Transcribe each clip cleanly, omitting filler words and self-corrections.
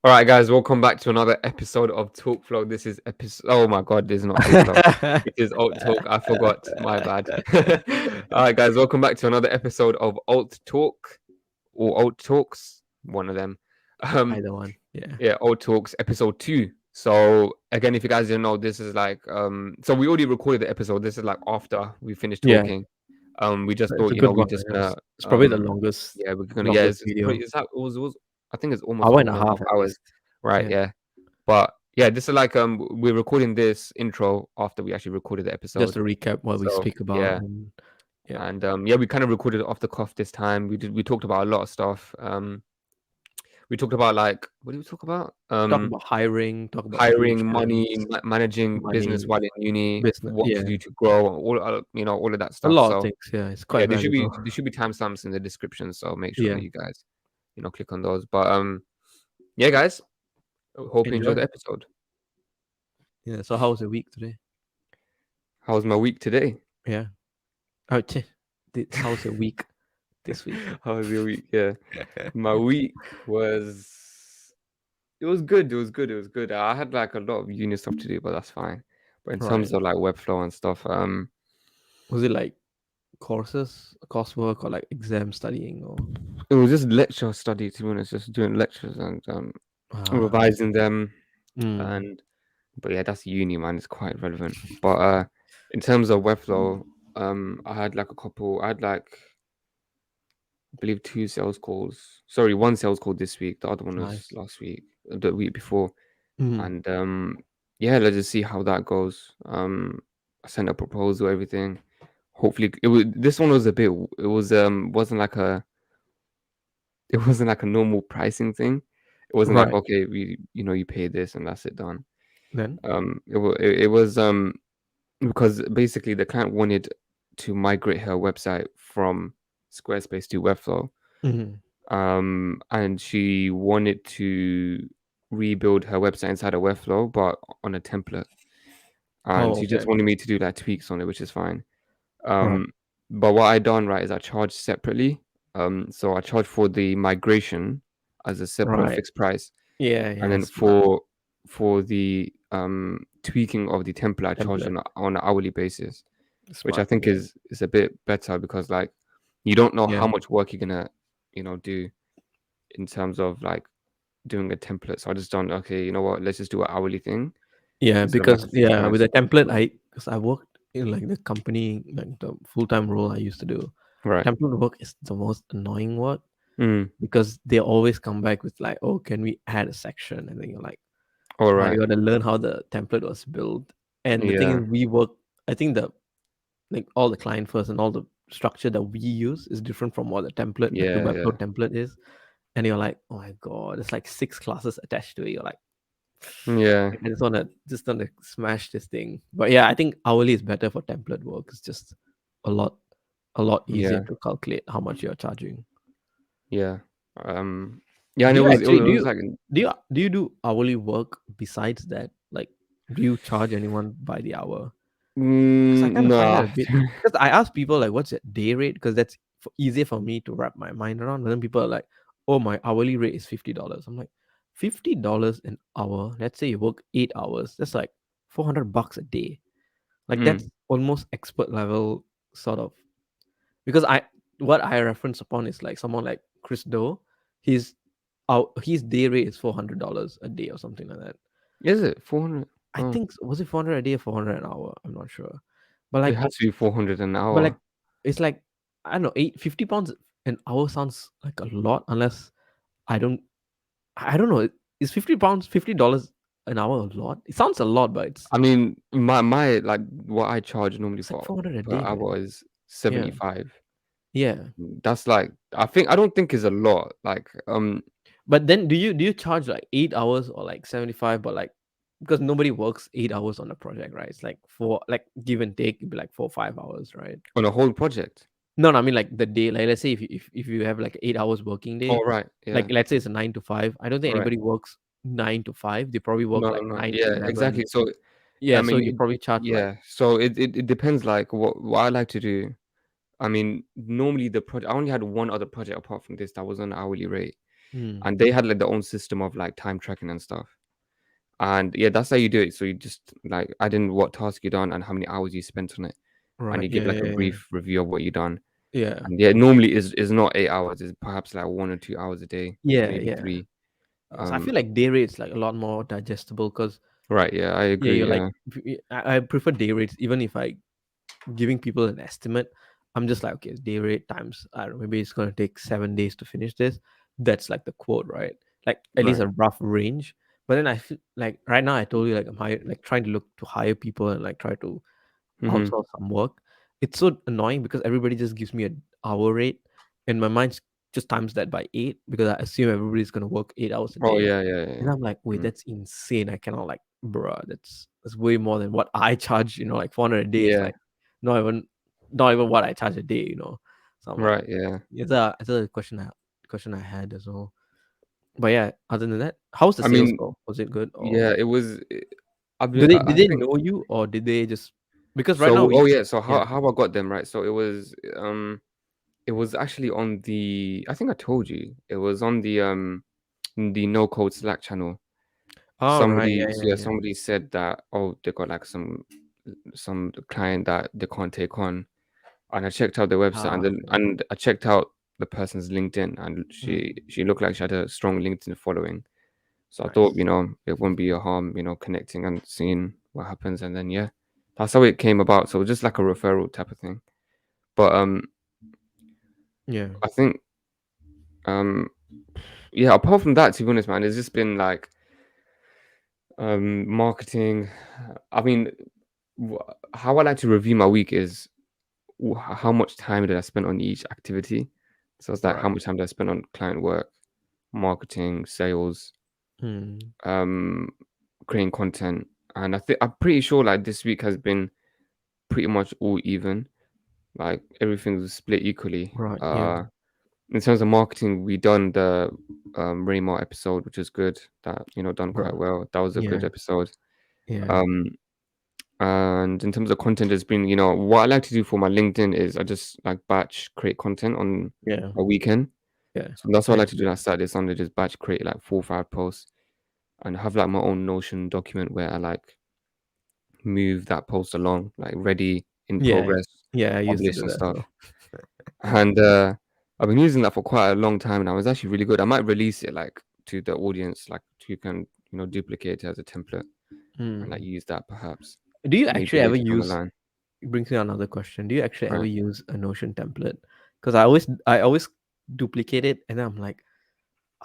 All right, guys, welcome back to another episode of TalkFlow. This is episode. Oh my God, this is not TalkFlow. It is Alt Talk. I forgot. My bad. All right, guys, welcome back to another episode of Alt Talk or Alt Talks. One of them. Um, Either one. Yeah. yeah, Alt Talks episode 2. So again, if you guys didn't know, this is like so we already recorded the episode. This is like after we finished Yeah. talking. We just It's thought, a good we one. just I gonna guess. It's probably the longest yeah, we're gonna longest it's video. pretty it was I think it's almost Hour and a 1.5 half at hours. least. Right, Yeah. yeah. But yeah, this is like we're recording this intro after we actually recorded the Just episode. to recap what we So speak about. yeah, And yeah. and yeah, we kind of recorded it off the cuff this time. We talked about a lot of stuff. We talked about like what did we talk about? Talk about hiring, talk about Hiring, money, solutions, managing business money, while in uni, business. what to Yeah. do to grow, all of that A stuff. lot of So things. Yeah. It's yeah, quite valuable. there should be timestamps in the description. So make sure Yeah. that you guys click on those. But yeah, guys, hope you enjoy Enjoy. the episode. Yeah. So how was your week today? How was my week today? Yeah. Oh, how was your week this week? How was your week? Yeah. My week was it was good. It was good. It was good. I had like a lot of uni stuff to do, but that's fine. But in Right. terms of like Webflow and stuff, Was it like courses, coursework, or like exam studying, or it was just lecture study to be honest, just doing lectures and I revising see. them Mm. and but yeah, that's uni man, it's quite relevant. But in terms of Webflow, I had like I believe two sales calls. Sorry, one sales call this week. The other one was Nice. last week, the week before. Mm. And yeah, let's just see how that goes. I sent a proposal, everything. Hopefully, it was this one was a bit. It was it wasn't like a normal pricing thing. It wasn't like Right. okay, you pay this and that's it done. Then. It was because basically the client wanted to migrate her website from Squarespace to Webflow. Mhm. And she wanted to rebuild her website inside of Webflow, but on a template. And Oh, she just okay. wanted me to do like tweaks on it, which is fine. Right. Um, but what I done right is I charged separately. So I charged for the migration as a separate Right. fixed price, Yeah, and yeah, then smart. for the tweaking of the template, I charged Template. on an hourly basis, which I Smart. think Yeah. is a bit better because like you don't know Yeah. how much work you're gonna do in terms of like doing a template. So I just done okay. You know what? Let's just do an hourly thing Yeah, instead of like because a fixed yeah, with price. the template, because I worked in like the company, like the full-time role I used to do. Right. Template work is the most annoying work Mm. because they always come back with like, "Oh, can we add a section?" And then you're like, All "Wow, you right. got to learn how the template was built." And the thing Yeah. is, we work. I think the like all the client first and all the structure that we use is different from what the template, like the Yeah. Webflow Yeah. template is. And you're like, oh my god, there's like 6 classes attached to it. You're like, Yeah. I just wanna smash this thing. But yeah, I think hourly is better for template work. It's just a lot a lot easier Yeah. to calculate how much you're charging. Yeah. Um. Yeah. And Do it you was it actually was, it was like do you do hourly work besides that? Like, do you charge anyone by the hour? Because I kind of find that no. a bit. Because I ask people like, what's your day rate? Because that's easier for me to wrap my mind around. But then people are like, oh, my hourly rate is $50. I'm like, $50 an hour. Let's say you work 8 hours. That's like $400 a day. Like Mm. that's almost expert level sort of. Because what I reference upon is like someone like Chris Doe. His his day rate is $400 a day or something like that. Is it 400? I Oh, think was it 400 a day or 400 an hour? I'm not sure. But it like has to be 400 an But like hour. it's like I don't know, 50 pounds an hour sounds like a lot unless I don't I don't know. Is £50 $50 an hour a lot? It sounds a lot, but I mean, my like what I charge normally it's like for 400 a per day, hour man. is Yeah. 75. Yeah. That's like I don't think is a lot. Like But then do you charge like 8 hours or like 75, but like because nobody works 8 hours on a project, right? It's like four, like give and take, it'd be like 4 5 hours, right? on a whole project. No, no, I mean like the day. Like let's say if you have like 8 hours working day, Oh right, like yeah, let's say it's a 9 to 5. I don't think right. anybody works 9 to 5. They probably work No, no, like no. 9 to 11. Exactly. So I Yeah, so mean, you probably charge like yeah. So it depends. Like what I like to do. I mean, normally the project. I only had one other project apart from this that was on an hourly rate. Mm. and they had like their own system of like time tracking and stuff. And yeah, that's how you do it. So you just like add in what task you done and how many hours you spent on it, and Right. you give Yeah. like a Yeah. Yeah. brief review of what you done. Yeah. And yeah, normally is not 8 hours. It's perhaps like 1 or 2 hours a day, Yeah. maybe Yeah. three. So I Um, feel like day rates like a lot more digestible because right. Yeah, I yeah, agree. you're like Yeah. I prefer day rates even if I giving people an estimate. I'm just like, okay, day rate times, I don't know, maybe it's gonna take 7 days to finish this. That's like the quote, right? Like at least Right. a rough range. But then I feel like right now I told you like I'm like trying to look to hire people and like try to Mm-hmm. outsource some work. It's so annoying because everybody just gives me an hour rate, and my mind just times that by 8 because I assume everybody's gonna work 8 hours a Oh day. yeah, yeah, yeah, And yeah. I'm like, wait, Mm. that's insane. I cannot like, bruh, that's way more than what I charge. Like 400 a day is Yeah. like not even not even what I charge a day. So I'm like, Right. Yeah. it's a question I had as well. But yeah, other than that, how's the I sales mean, call? Was it good or yeah. It was. did they I did they think know you or did they just because right now so. we Oh yeah. So yeah. how I got them right. So it was actually on the. I think I told you it was on the no code Slack channel. All right, Somebody, yeah, so yeah, yeah, yeah. somebody said that, oh, they got like some client that they can't take on, and I checked out their website, and Ah, then okay. and I checked out the person's LinkedIn, and Mm, she looked like she had a strong LinkedIn following. So I thought, nice. it wouldn't be a harm, connecting and seeing what happens, and then yeah, that's how it came about. So just like a referral type of thing. But Yeah. I think um, yeah, apart from that, to be honest, man, it's just been like marketing. I mean, how I like to review my week is how much time did I spend on each activity. So it's like how Right. much time did I spend on client work, marketing, sales, Mm, um, creating content, and I'm pretty sure like this week has been pretty much all even. Like everything's split equally. right. Yeah. In terms of marketing, we done the Raymar episode, which is good. That done quite Right. well. That was a good Yeah. episode. Yeah. Um, And in terms of content, there's been, what I like to do for my LinkedIn is I just like batch create content on Yeah. a weekend. Yeah. So that's what I like Nice. to do. Like Saturday, Sunday, just batch create like 4 or 5 posts and have like my own Notion document where I like move that post along, like ready, in Yeah. progress, Yeah. I used to published do and that as stuff. well. And I've been using that for quite a long time now. It's actually really good. I might release it like to the audience, like you can, duplicate it as a template and like Mm. use that perhaps Do you maybe actually ever later down the use? line. It brings me another question. Do you actually ever Right. use a Notion template? Because I always duplicate it, and then I'm like,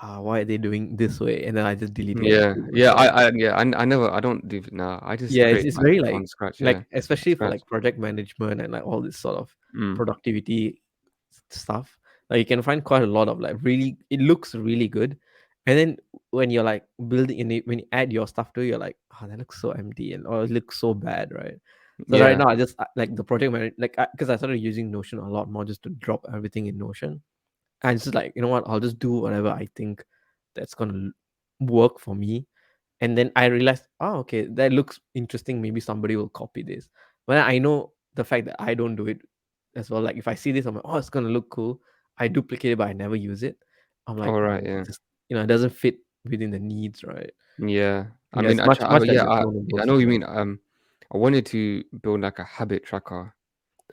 why are they doing this way? And then I just delete it and Yeah, do it yeah, myself. I never, I don't do it now. I just Yeah, it's, create it's like very from like scratch. Yeah, like especially for scratch. like project management and like all this sort of Mm. productivity stuff. Like you can find quite a lot of like really it looks really good. And then when you're like building in it, when you add your stuff to it, you're like, oh, that looks so empty and or it looks so bad, right? So right Yeah, now I just like the project manager like because I started using Notion a lot more just to drop everything in Notion. And it's just like, you know what, I'll just do whatever I think that's gonna work for me. And then I realized, oh, okay, that looks interesting. Maybe somebody will copy this. But I know the fact that I don't do it as well. Like if I see this, I'm like, oh, it's gonna look cool. I duplicate it, but I never use it. I'm like, all right. oh, Yeah, just it doesn't fit within the needs, right? yeah. I Yeah, mean, it's I much try. much like Yeah, the I clonables know as what you well. mean. I wanted to build like a habit tracker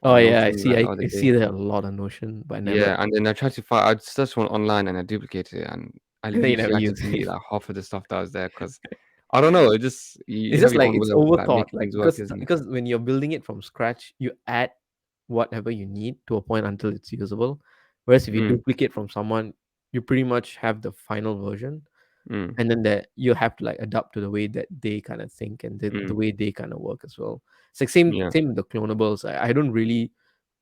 Oh on yeah, I Notion see. like the I, other I see day. that a lot on Notion, but I never. Yeah, and then I tried to find. I searched one online and I duplicated it, and I And then you never literally had to use delete it. like half of the stuff that was there because I don't know. It just you It's have just your like own way it's of like overthought, making like things work, because isn't it? because when you're building it from scratch, you add whatever you need to a point until it's usable. Whereas if you Mm, duplicate from someone, you pretty much have the final version, mm, and then that you have to like adapt to the way that they kind of think and the mm. way they kind of work as well. It's like same Yeah, same with the clonables. I don't really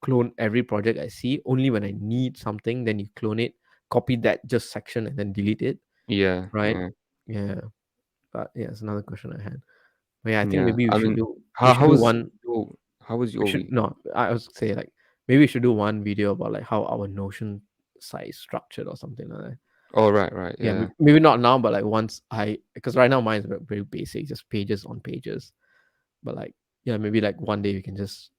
clone every project I see. Only when I need something, then you clone it, copy that just section, and then delete it. yeah, Right? yeah. Yeah. But yeah, it's another question I had. But yeah, I think Yeah, maybe we I should mean, do we how should how do was one how was we your should week? no, I was say like maybe we should do one video about like how our Notion size structured or something like that. Oh, right, right, Yeah, yeah. maybe not now, but like once I because right now mine is very basic, just pages on pages. But like yeah, maybe like one day we can just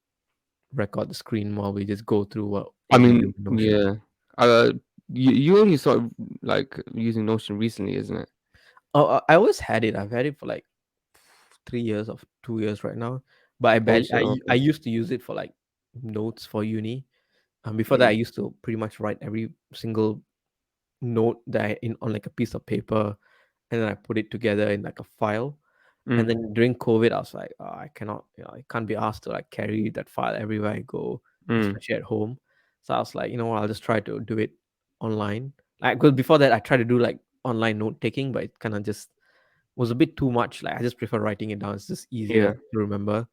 record the screen while we just go through what I we mean, do in Notion. yeah. Uh, you only started like using Notion recently, isn't it? Oh, I always had it. I've had it for like 3 years or 2 years right now. But I Oh barely, shit. I Okay. used to use it for like notes for uni. Before that, I Mm, used to pretty much write every single note that I in on like a piece of paper, and then I put it together in like a file. And mm, then during COVID, I was like, oh, I cannot, I can't be asked to like carry that file everywhere I go, mm. especially at home. So I was like, you know what, I'll just try to do it online. Like, because before that, I tried to do like online note taking, but it kind of just was a bit too much. Like, I just prefer writing it down. It's just easier Yeah. to remember.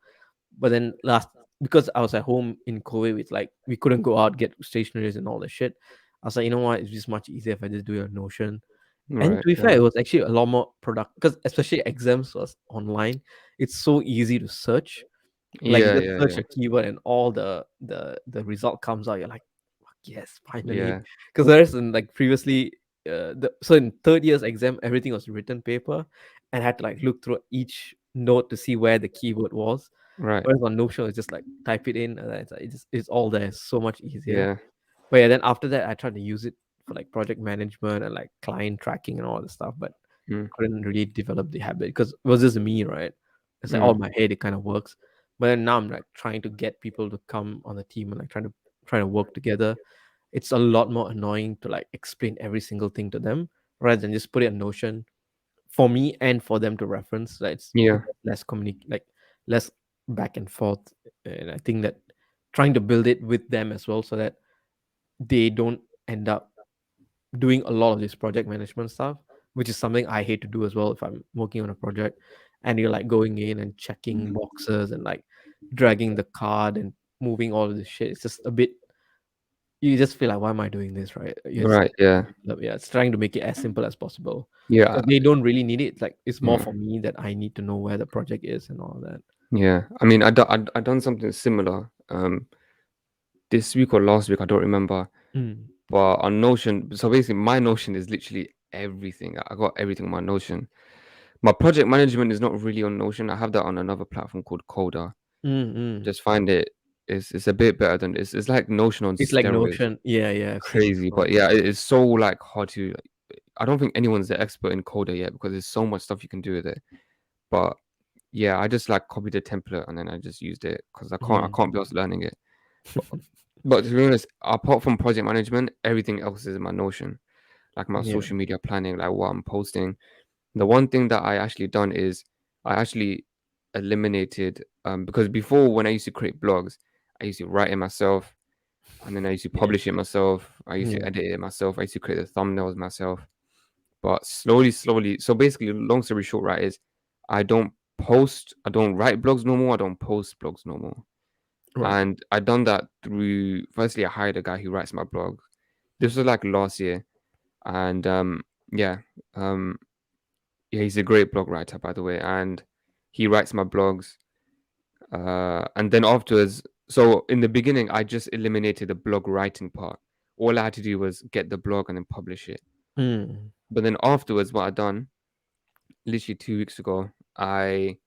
But then last, because I was at home in COVID, with like we couldn't go out get stationaries and all the shit. I was like, you know what, it's just much easier if I just do it on Notion. And Right. to be fair, Yeah. it was actually a lot more product because especially exams was online. It's so easy to search. Like you Yeah. just Yeah. search Yeah. a keyword and all the result comes out. You're like, "Fuck, yes, finally." Yeah. Because there's in like previously, so in third year's exam, everything was written paper, and I had to like look through each note to see where the keyword was. Right. Whereas on Notion, it's just like type it in, and then it's like, it's all there. It's so much easier. Yeah. But yeah, then after that, I tried to use it for like project management and like client tracking and all the stuff, but Mm, couldn't really develop the habit because it was just me, right? It's like all mm. my head, it kind of works. But then now I'm like trying to get people to come on the team and like trying to work together. It's a lot more annoying to like explain every single thing to them rather than just put it in Notion for me and for them to reference. Like Yeah. less like less back and forth. And I think that trying to build it with them as well so that they don't end up doing a lot of this project management stuff, which is something I hate to do as well if I'm working on a project and you're like going in and checking boxes and like dragging the card and moving all of this shit. It's just a bit, you just feel like, why am I doing this, right? Yes. Right. Yeah. Yeah, it's trying to make it as simple as possible Yeah. because they don't really need it. It's like it's more Yeah. for me that I need to know where the project is and all that. Yeah. I mean, I done something similar. This week or last week, I don't remember. Mm. But on Notion, so basically, my Notion is literally everything. I got everything on my Notion. My project management is not really on Notion. I have that on another platform called Coda. Mm, mm. Just find it. It's a bit better than it's like Notion on It's like steroids. Notion. Yeah, yeah, I've seen it Crazy, before. but yeah, it's so like hard to. I don't think anyone's the expert in Coda yet because there's so much stuff you can do with it. But yeah, I just like copied the template and then I just used it because I Mm. can't be else learning it. But, but to be honest, apart from project management, everything else is in my Notion, like my Yeah. social media planning, like what I'm posting. The one thing that I actually done is I actually eliminated because before when I used to create blogs, I used to write it myself and then I used to Yeah. publish it myself. I used to Yeah. edit it myself. I used to create the thumbnails myself. But slowly, so basically, long story short, right, is I don't write blogs no more. I don't post blogs no more. Right. And I done that through, firstly, I hired a guy who writes my blog. This was like last year. And yeah, um, yeah, he's a great blog writer, by the way. And he writes my blogs. And then afterwards, so in the beginning, I just eliminated the blog writing part. All I had to do was get the blog and then publish it. Mm. But then afterwards, what I done, literally 2 weeks ago, I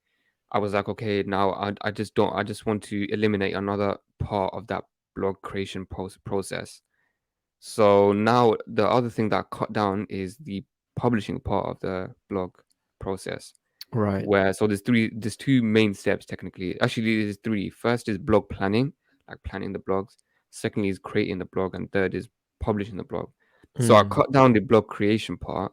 was like, okay, now I just don't I just want to eliminate another part of that blog creation process. So now the other thing that I cut down is the publishing part of the blog process. Right. Where so there's two main steps technically. Actually, there's three. First is blog planning, like planning the blogs. Secondly is creating the blog, and third is publishing the blog. So I Mm. cut down the blog creation part,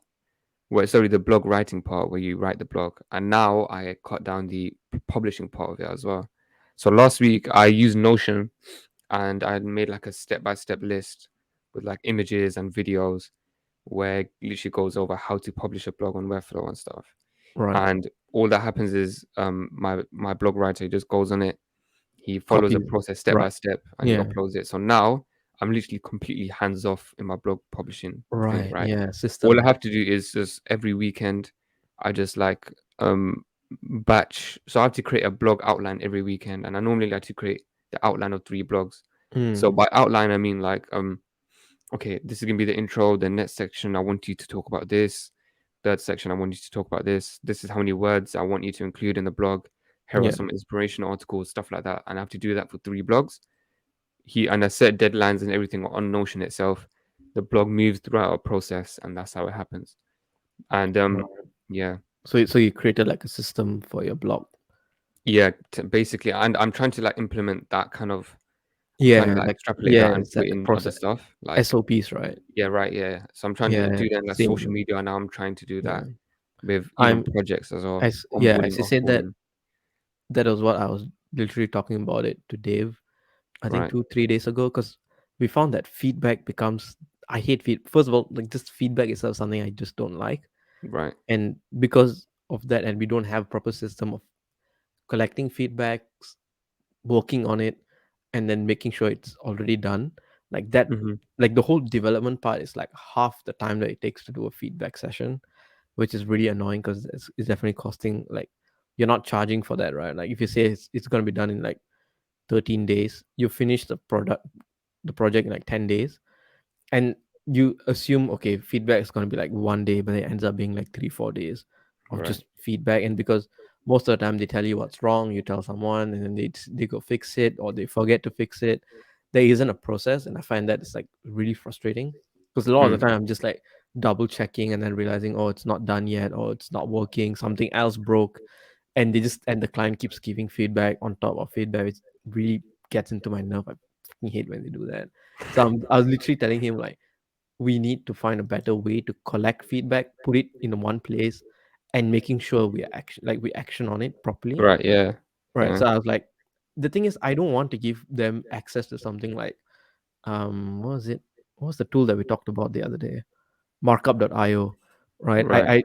where sorry, the blog writing part where you write the blog, and now I cut down the publishing part of it as well. So last week I used Notion and I made like a step-by-step list with like images and videos where it literally goes over how to publish a blog on Webflow and stuff. Right. And all that happens is my blog writer just goes on it, he follows the Copy. process step by Right. step and he Yeah. uploads it. So now I'm literally completely hands off in my blog publishing thing, Right. right? Yeah. All I System. have to do is just every weekend I just like batch. So I have to create a blog outline every weekend, and I normally like to create the outline of 3 blogs. So Mm. by outline I mean like okay, this is gonna be the intro. The next section, I want you to talk about this. Third section, I want you to talk about this. This is how many words I want you to include in the blog. Here are Yeah. some inspirational articles, stuff like that. And I have to do that for 3 blogs. And I set deadlines and everything on Notion itself. the blog moves throughout a process, and that's how it happens. And yeah, So you created like a system for your blog. yeah, basically, and I'm trying to like implement that kind of, kind of Yeah, like like extrapolate yeah, that and it's put like it a in other process. stuff. Like, SOPs, right? yeah, right, yeah. So I'm trying to Yeah, do that in like same. social media, and now I'm trying to do Yeah, that with even I'm projects as well, as yeah, onboarding, as you said that, offboarding. that was what I was literally talking about it to Dave. I think Right, 2 3 days ago, because we found that feedback becomes. I hate feed. First of all, like just feedback itself something I just don't like, right. and because of that, and we don't have proper system of collecting feedbacks, working on it, and then making sure it's already done. Like that, Mm-hmm. like the whole development part is like half the time that it takes to do a feedback session, which is really annoying because it's definitely costing, like, you're not charging for that, right? Like if you say it's going to be done in like 13 days, you finish the project in like 10 days, and you assume okay feedback is going to be like 1 day, but it ends up being like 3 4 days of Right. just feedback. And because most of the time they tell you what's wrong, you tell someone, and then they go fix it, or they forget to fix it. There isn't a process, and I find that it's like really frustrating, because a lot of the Mm. time I'm just like double checking and then realizing, oh, it's not done yet, or it's not working, something else broke, and the client keeps giving feedback on top of feedback. It really gets into my nerve. I fucking hate when they do that. So I was literally telling him like, we need to find a better way to collect feedback, put it in one place, and making sure we action on it properly. Right. Yeah. Right. Yeah. So I was like, the thing is, I don't want to give them access to something like what was it? What was the tool that we talked about the other day? Markup.io. Right. Right.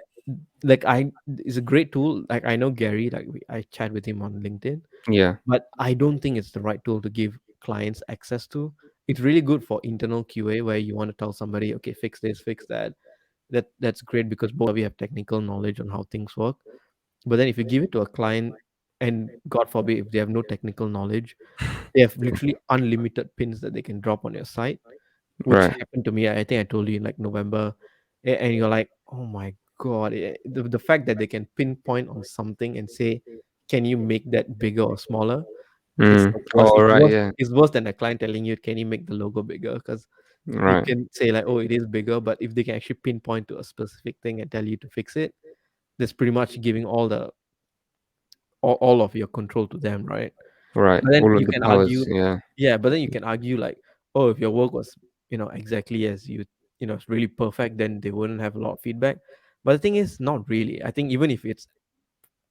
I it's a great tool. Like I know Gary, like I chat with him on LinkedIn, Yeah. but I don't think it's the right tool to give clients access to. It's really good for internal QA where you want to tell somebody, okay, fix this, fix that. That's great because both of you have technical knowledge on how things work. But then if you give it to a client, and God forbid if they have no technical knowledge, they have literally unlimited pins that they can drop on your site, which Right. happened to me. I think I told you in like November, and you're like, oh my god, the fact that they can pinpoint on something and say, can you make that bigger or smaller? It's Mm. like worse. Oh, It's right. worse. Yeah. It's worse than a client telling you, can you make the logo bigger? Because you Right. can say like, oh, it is bigger, but if they can actually pinpoint to a specific thing and tell you to fix it, that's pretty much giving all of your control to them, right? Right. But then All you of the can powers. argue, Yeah. yeah, but then you can argue like, oh, if your work was, exactly as it's really perfect, then they wouldn't have a lot of feedback. But the thing is, not really. I think even if it's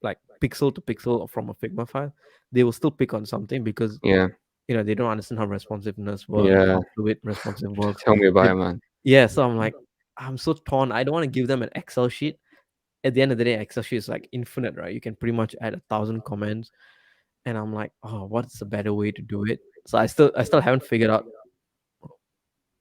like pixel to pixel or from a Figma file, they will still pick on something because Yeah. they don't understand how responsiveness works, Yeah. how fluid responsive works. Tell me about They, it, man. yeah, so I'm so torn. I don't want to give them an Excel sheet. At the end of the day, Excel sheet is like infinite, right? You can pretty much add 1,000 comments, and I'm like, oh, what's a better way to do it? So I still haven't figured out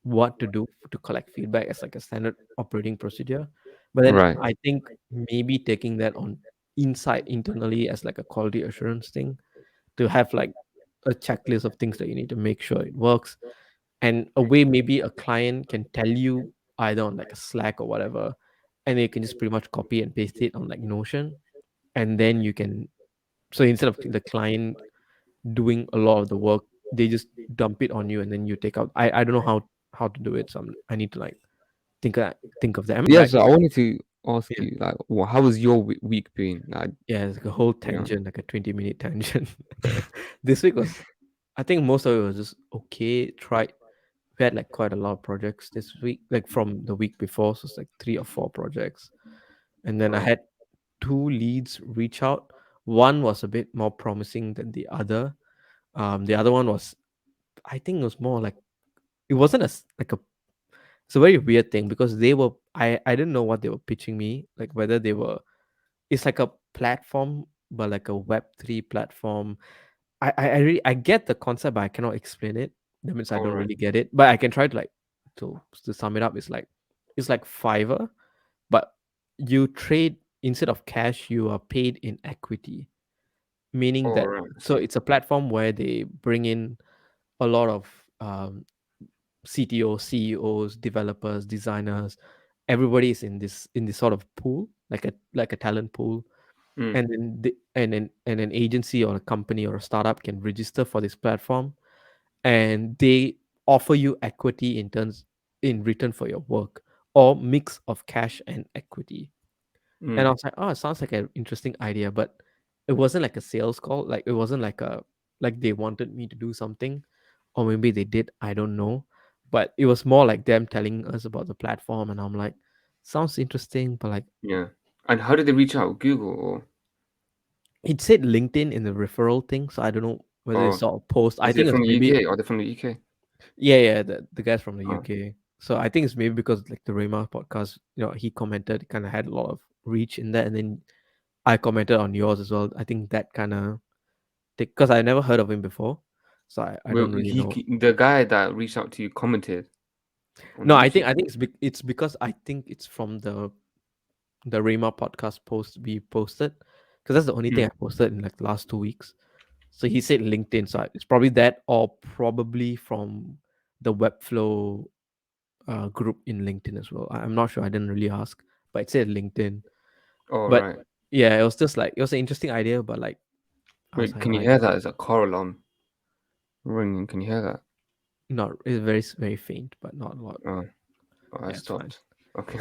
what to do to collect feedback as like a standard operating procedure. But then Right. I think maybe taking that on inside internally as like a quality assurance thing, to have like a checklist of things that you need to make sure it works, and a way maybe a client can tell you either on like a Slack or whatever, and you can just pretty much copy and paste it on like Notion, and then you can, so instead of the client doing a lot of the work, they just dump it on you, and then you take out. I don't know how to do it, so I need to like think of that. I mean, Yeah. back. So I wanted to ask Yeah, you, like, how was your week been? Like, yeah, it's like a whole you know. tangent, like a 20-minute tangent. This week was, I think most of it was just okay. We had like quite a lot of projects this week, like from the week before, so it's like 3 or 4 projects, and then I Right. had 2 leads reach out. One was a bit more promising than the other. The other one was, I think it was more like, it wasn't like a, it's a very weird thing because I didn't know what they were pitching me, like whether they were, it's like a platform, but like a Web3 platform. I get the concept, but I cannot explain it. That means I All don't right. really get it, but I can try to like, to sum it up. It's like Fiverr, but you trade, instead of cash, you are paid in equity, meaning All that, right. I so see. it's a platform where they bring in a lot of CTOs, CEOs, developers, designers. Everybody is in this sort of pool, like a talent pool, Mm. and then an agency or a company or a startup can register for this platform, and they offer you equity in terms. in return for your work, or mix of cash and equity. And I Mm. was like, oh, it sounds like an interesting idea, but it wasn't like a sales call. Like it wasn't like a like they wanted me to do something, or maybe they did. I don't know, but it was more like them telling us about the platform, and I'm like, sounds interesting, but like Yeah. And how did they reach out? Google or it said LinkedIn in the referral thing, so I don't know whether they or saw a post. I is it think it's from the maybe UK? Are they from the UK? yeah, the guys from the Oh, UK. So I think it's maybe because like the Rayma podcast, he commented, kind of had a lot of reach in that, and then I commented on yours as well. I think that kind of because I never heard of him before, so I well, don't really know. the guy that reached out to you commented on No, YouTube. I think it's because I think it's from the Rayma podcast post we posted, because that's the only thing Mm. I posted in like the last 2 weeks. So he said LinkedIn, so it's probably that, or probably from the Webflow group in LinkedIn as well. I'm not sure. I didn't really ask, but it said LinkedIn. Oh, But right. yeah, it was just like it was an interesting idea, but like I was Wait, like, can oh, you I hear don't that? know. Is a car alarm ringing? Can you hear that? Not it's very faint, but not a lot. Oh, oh, I Yeah, it's fine. stopped. Okay.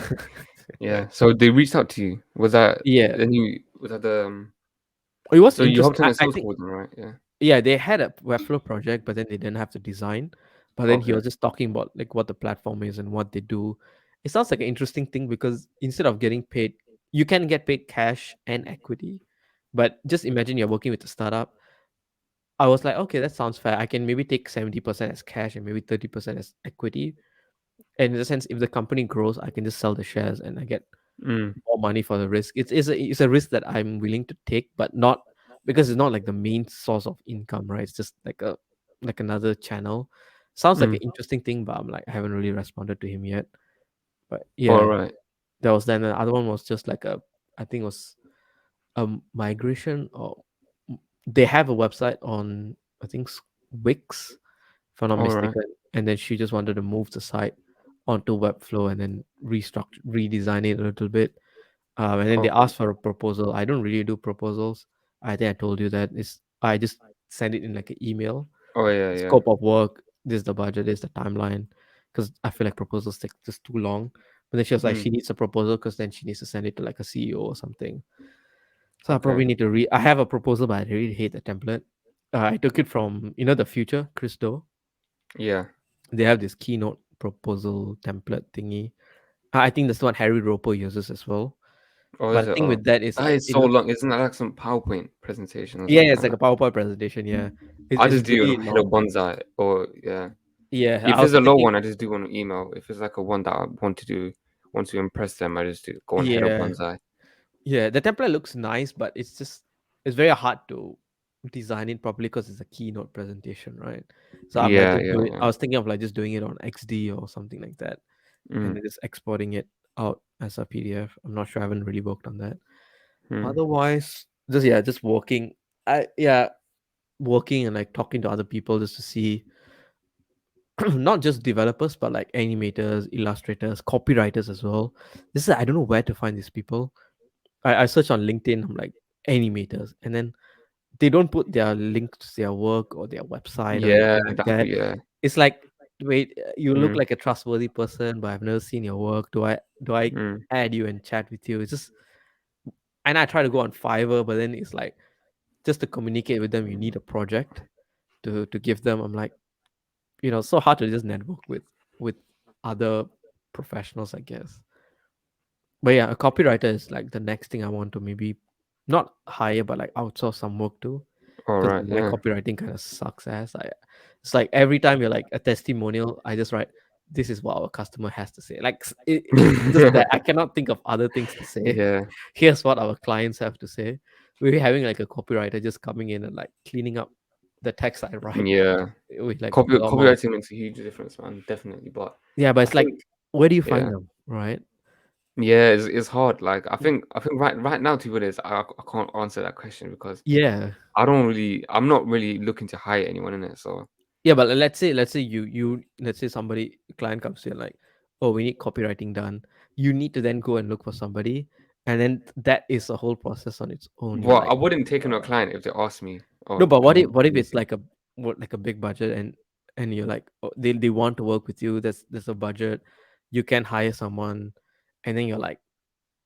Yeah. So they reached out to you. Was that Yeah, then you was that the it was so you interesting. hopped in a I sales think call with them, right? Yeah. yeah, they had a Webflow project, but then they didn't have the design. But then he Okay. was just talking about like what the platform is and what they do. It sounds like an interesting thing because instead of getting paid, you can get paid cash and equity. But just imagine you're working with a startup. I was like, okay, that sounds fair. I can maybe take 70% as cash and maybe 30% as equity. And in the sense, if the company grows, I can just sell the shares and I get Mm. more money for the risk. It's a risk that I'm willing to take, but not because it's not like the main source of income, right? It's just like another channel. Sounds like an Mm. interesting thing, but I'm like I haven't really responded to him yet. But All yeah, right. there was then the other one was just like I think it was a migration or they have a website on I think Wix, if I'm not All right. mistaken, and then she just wanted to move the site onto Webflow and then redesign it a little bit. And then they Okay. asked for a proposal. I don't really do proposals. I think I told you that is I just send it in like an email. Oh yeah, yeah. Scope of work. This is the budget. This is the timeline. Because I feel like proposals take just too long. But then she was like, Mm. she needs a proposal because then she needs to send it to like a CEO or something. So I Okay. probably need to read. I have a proposal, but I really hate the template. I took it from the future, Chris Do. Yeah. They have this keynote proposal template thingy. I think that's what Harry Roper uses as well. Oh, But is the it? thing Oh, with that is that like is so long. Isn't that like some PowerPoint presentation or yeah, something it's like like that? a PowerPoint presentation. Yeah, I it's just do it really on Hello long. Bonsai or yeah. Yeah, If I was it's a low thinking. one, I just do on email. If it's like a one that I want to impress them, I just do go on Hello Yeah, Bonsai. yeah. The template looks nice, but it's very hard to design it properly because it's a keynote presentation, right? So I'm like Yeah, just yeah, do it. yeah. I was thinking of like just doing it on XD or something like that, and Mm, then just exporting it out as a PDF. I'm not sure. I haven't really worked on that. mm. Otherwise, just working. Working and like talking to other people just to see not just developers but like animators, illustrators, copywriters as well. This is I don't know where to find these people. I search on LinkedIn. I'm like animators, and then they don't put their link to their work or their website or Yeah, anything like that that. yeah. It's like, wait, you look Mm, like a trustworthy person, but I've never seen your work. Do I mm. add you and chat with you? It's just, and I try to go on Fiverr, but then it's like just to communicate with them, you need a project to give them. I'm like, so hard to just network with other professionals, I guess. But yeah, a copywriter is like the next thing I want to maybe not hire, but like outsource some work to, All because right, my yeah. copywriting kind of sucks ass. It's like every time you're like a testimonial, I just write, "This is what our customer has to say." Like it's just that I cannot think of other things to say. Yeah, Here's what our clients have to say. We're having like a copywriter just coming in and like cleaning up the text I write yeah. with like a lot more. Copywriting makes a huge difference, man. Definitely, but Yeah, but I it's like, think where do you yeah, find them, right? yeah, it's hard. Like I think right now, to be honest, I can't answer that question because Yeah, I'm not really looking to hire anyone in it. So yeah, but let's say you let's say somebody client comes to you and like, oh, we need copywriting done. You need to then go and look for somebody, and then that is a whole process on its own. You're well, I like, wouldn't take on a uh, client if they asked me, no, "Oh, but can what you if do it's this?" like a big budget and you're like, oh, they want to work with you. There's a budget, you can hire someone, and then you're like,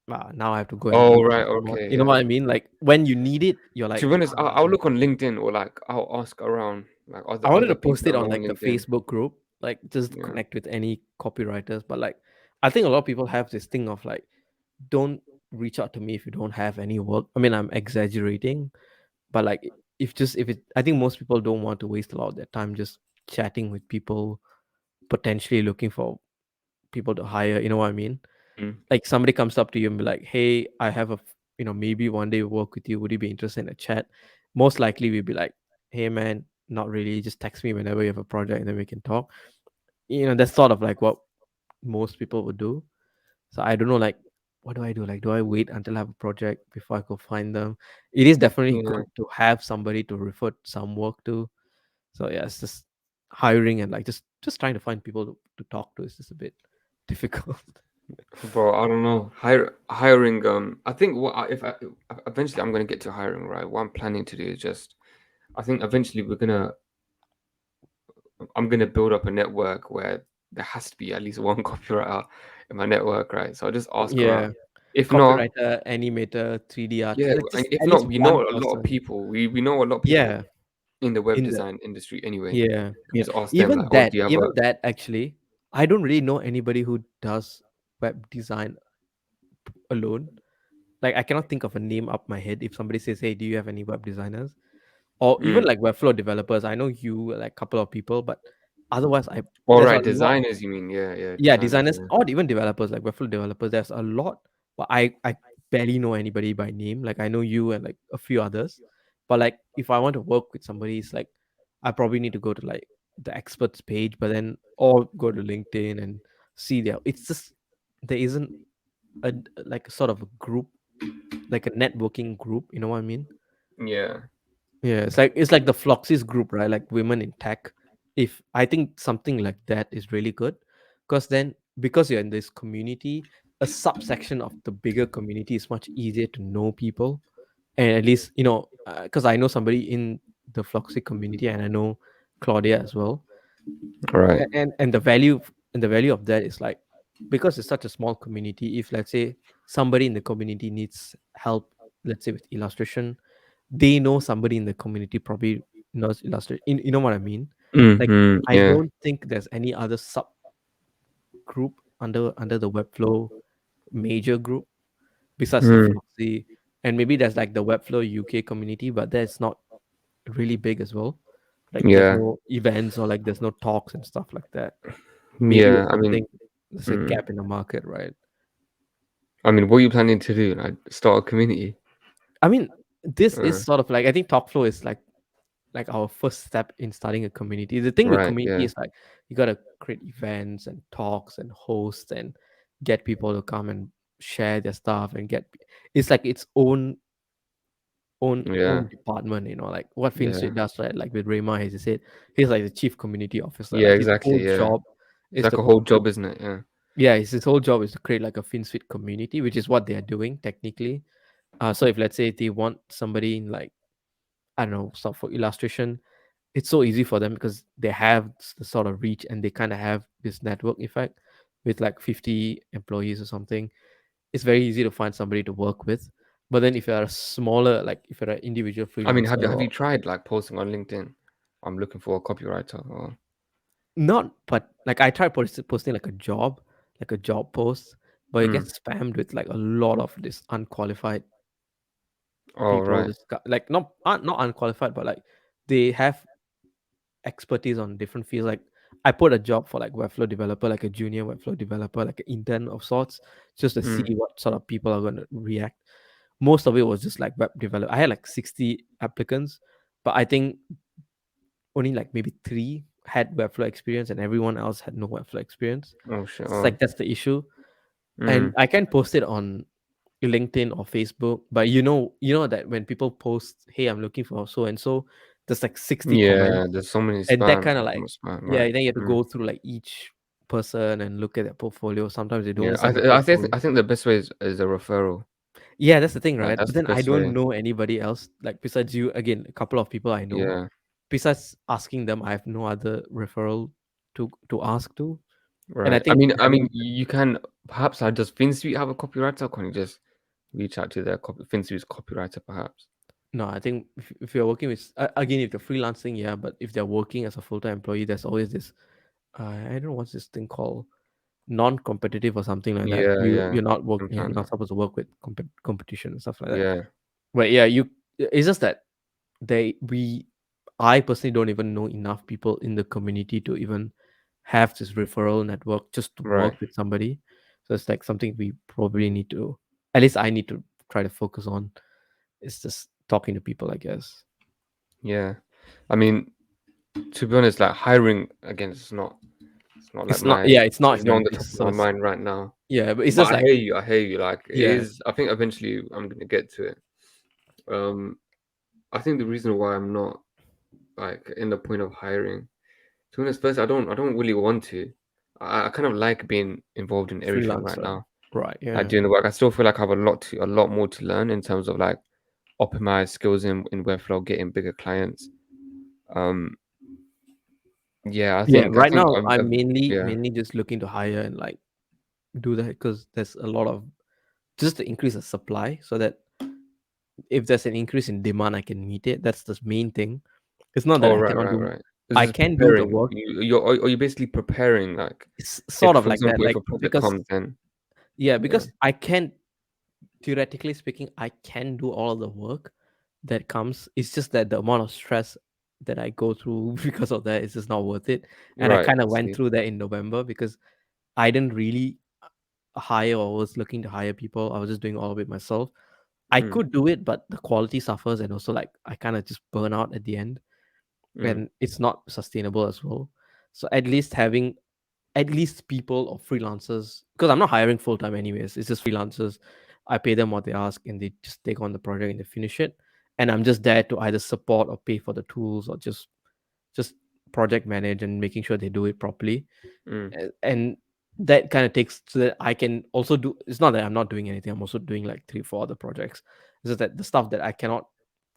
ah, now I have to go and Oh, look right. for someone. Okay. You know what Yeah. I mean? Like when you need it, you're like, To be honest, ah, I'll look on LinkedIn, or like I'll ask around like I wanted other to post people it that on know on like the LinkedIn. Facebook group, like just Yeah. connect with any copywriters. But like, I think a lot of people have this thing of like, don't reach out to me if you don't have any work. I mean, I'm exaggerating, but like, if it, I think most people don't want to waste a lot of their time just chatting with people, potentially looking for people to hire. You know what I mean? Mm. Like somebody comes up to you and be like, "Hey, I have maybe one day work with you. Would you be interested in a chat?" Most likely, we'd be like, "Hey, man, not really. Just text me whenever you have a project, and then we can talk." That's sort of like what most people would do. So I don't know, like, what do I do? Like, do I wait until I have a project before I go find them? It is definitely Yeah. good to have somebody to refer some work to. So yeah, it's just hiring and like just trying to find people to talk to is just a bit difficult. Bro, I don't know. Hiring. I think if eventually I'm gonna get to hiring, right? What I'm planning to do is just. I think eventually I'm gonna build up a network where there has to be at least one copywriter in my network, right? So I'll just ask Yeah. around. If not, Copywriter, animator, 3D art, yeah, like and just if at least not, we know one a lot of person. people. We know a lot of people Yeah, in the web in the design industry anyway. yeah, We yeah. just ask them like, "Oh, do you have Even a?" that actually, I don't really know anybody who does web design alone. Like I cannot think of a name up my head. If somebody says, "Hey, do you have any web designers?" Or even Mm. like Webflow developers, I know you like a couple of people, but otherwise, I All there's a right, lot. designers. You mean? Yeah, yeah, Yeah, designers. designers Yeah. or even developers, like Webflow developers, there's a lot, but I barely know anybody by name. Like I know you and like a few others, but like if I want to work with somebody, it's like I probably need to go to like the experts page, but then or go to LinkedIn and see there. It's just there isn't a like a sort of a group, like a networking group. You know what I mean? Yeah. Yeah, it's like the Floxys group, right? Like women in tech. If I think something like that is really good, because then because you're in this community, a subsection of the bigger community is much easier to know people, and at least because I know somebody in the Floxy community, and I know Claudia as well, Right. and the value of that is like because it's such a small community. If let's say somebody in the community needs help, let's say with illustration, they know somebody in the community probably knows illustration. You know what I mean? Like Mm-hmm. I Yeah. don't think there's any other subgroup under the Webflow major group besides the Mm. Floxy, and maybe there's like the Webflow UK community, but that's not really big as well. Like there's Yeah. no events or like there's no talks and stuff like that. Maybe Yeah. there's I mean, something, there's a mm. gap in the market, right? What are you planning to do? Like start a community? I mean, this is Uh, sort of like I think TalkFlow is like our first step in starting a community. The thing with right. community Yeah. is like you gotta create events and talks and hosts and get people to come and share their stuff and it's like its own Yeah. department, like what Yeah. FinSuite does, right? Like with Rayma, as he said, he's like the chief community officer. Yeah. Like his whole Exactly. Yeah. job It's is like to a whole job, isn't it? Yeah. yeah, his whole job is to create like a FinSuite community, which is what they are doing technically. So if let's say they want somebody in like I don't know, stuff for illustration, it's so easy for them because they have the sort of reach and they kind of have this network effect with like 50 employees or something. It's very easy to find somebody to work with. But then if you're a smaller, like if you're an individual freelancer Have you or tried like posting on LinkedIn? I'm looking for a copywriter. Or not, but like I tried posting like a job post, but it mm. gets spammed with like a lot of this unqualified Oh, people. right. This like not unqualified, but like they have expertise on different fields. Like I put a job for like Webflow developer, like a junior Webflow developer, like an intern of sorts, just to see Mm. what sort of people are going to react. Most of it was just like web developer. I had like 60 applicants, but I think only like maybe three had Webflow experience, and everyone else had no Webflow experience. Oh shit. It's Oh. like that's the issue, and Mm. I can post it on LinkedIn or Facebook, but you know that when people post, "Hey, I'm looking for so and so," there's like 60 Yeah. comments, There's so many and that spam. kind of like Not spam. yeah, Right. then you have to Mm. go through like each person and look at their portfolio. Sometimes they Yeah. don't send a portfolio. I think the best way is a referral. Yeah, that's the thing, right? That's But the then I best don't way. know anybody else like besides you. Again, a couple of people I know. Yeah. besides asking them, I have no other referral to ask to. And I Right. think I mean, having you can perhaps. I does FinSuite have a copywriter? Or can you just reach out to their FinSuite's copywriter, perhaps? no, I think if you're working with again, if they're freelancing, yeah, but if they're working as a full time employee, there's always this. I don't know what's this thing called, non-competitive or something like that. Yeah, yeah. You're Sometimes. not supposed to work with competition and stuff like that. Yeah. But yeah, it's just that they we I personally don't even know enough people in the community to even have this referral network just to Right. work with somebody. So it's like something we probably need to, at least I need to try to focus on. It's just talking to people, I guess. Yeah. I mean, to be honest, like hiring again, it's not like It's not, yeah, it's not it's in not my on the top of my business. mind right now. Yeah, but it's But just like, I hear you. Like it yeah, is. I think eventually I'm gonna get to it. Um, I think the reason why I'm not like in the point of hiring, to be honest, first I don't really want to. I kind of like being involved in everything right freelancer, now. right? Like Yeah, doing the work. I still feel like I have a lot more to learn in terms of like optimize skills in Webflow, getting bigger clients. Um, yeah, yeah. I Right think now, I'm yeah. mainly just looking to hire and like do that because there's a lot of, just to increase the supply so that if there's an increase in demand, I can meet it. That's the main thing. It's not that Oh, I cannot right, do. right. This I is can do the preparing. work. Are you basically preparing like It's sort if, of for like that. example, if Like a project because, comes in, yeah, yeah. because I can, theoretically speaking, I can do all of the work that comes. It's just that the amount of stress that I go through because of that is just not worth it. And I Right, kind I of went see. through that in November because I didn't really hire or was looking to hire people. I was just doing all of it myself. I Mm, could do it, but the quality suffers, and also like I kind of just burn out at the end, mm, and it's not sustainable as well. So at least having at least people or freelancers, because I'm not hiring full time anyways. It's just freelancers. I pay them what they ask, and they just take on the project and they finish it. And I'm just there to either support or pay for the tools or just project manage and making sure they do it properly. mm, And that kind of takes so that I can also do. It's not that I'm not doing anything. I'm also doing like 3 4 other projects. It's just that the stuff that I cannot,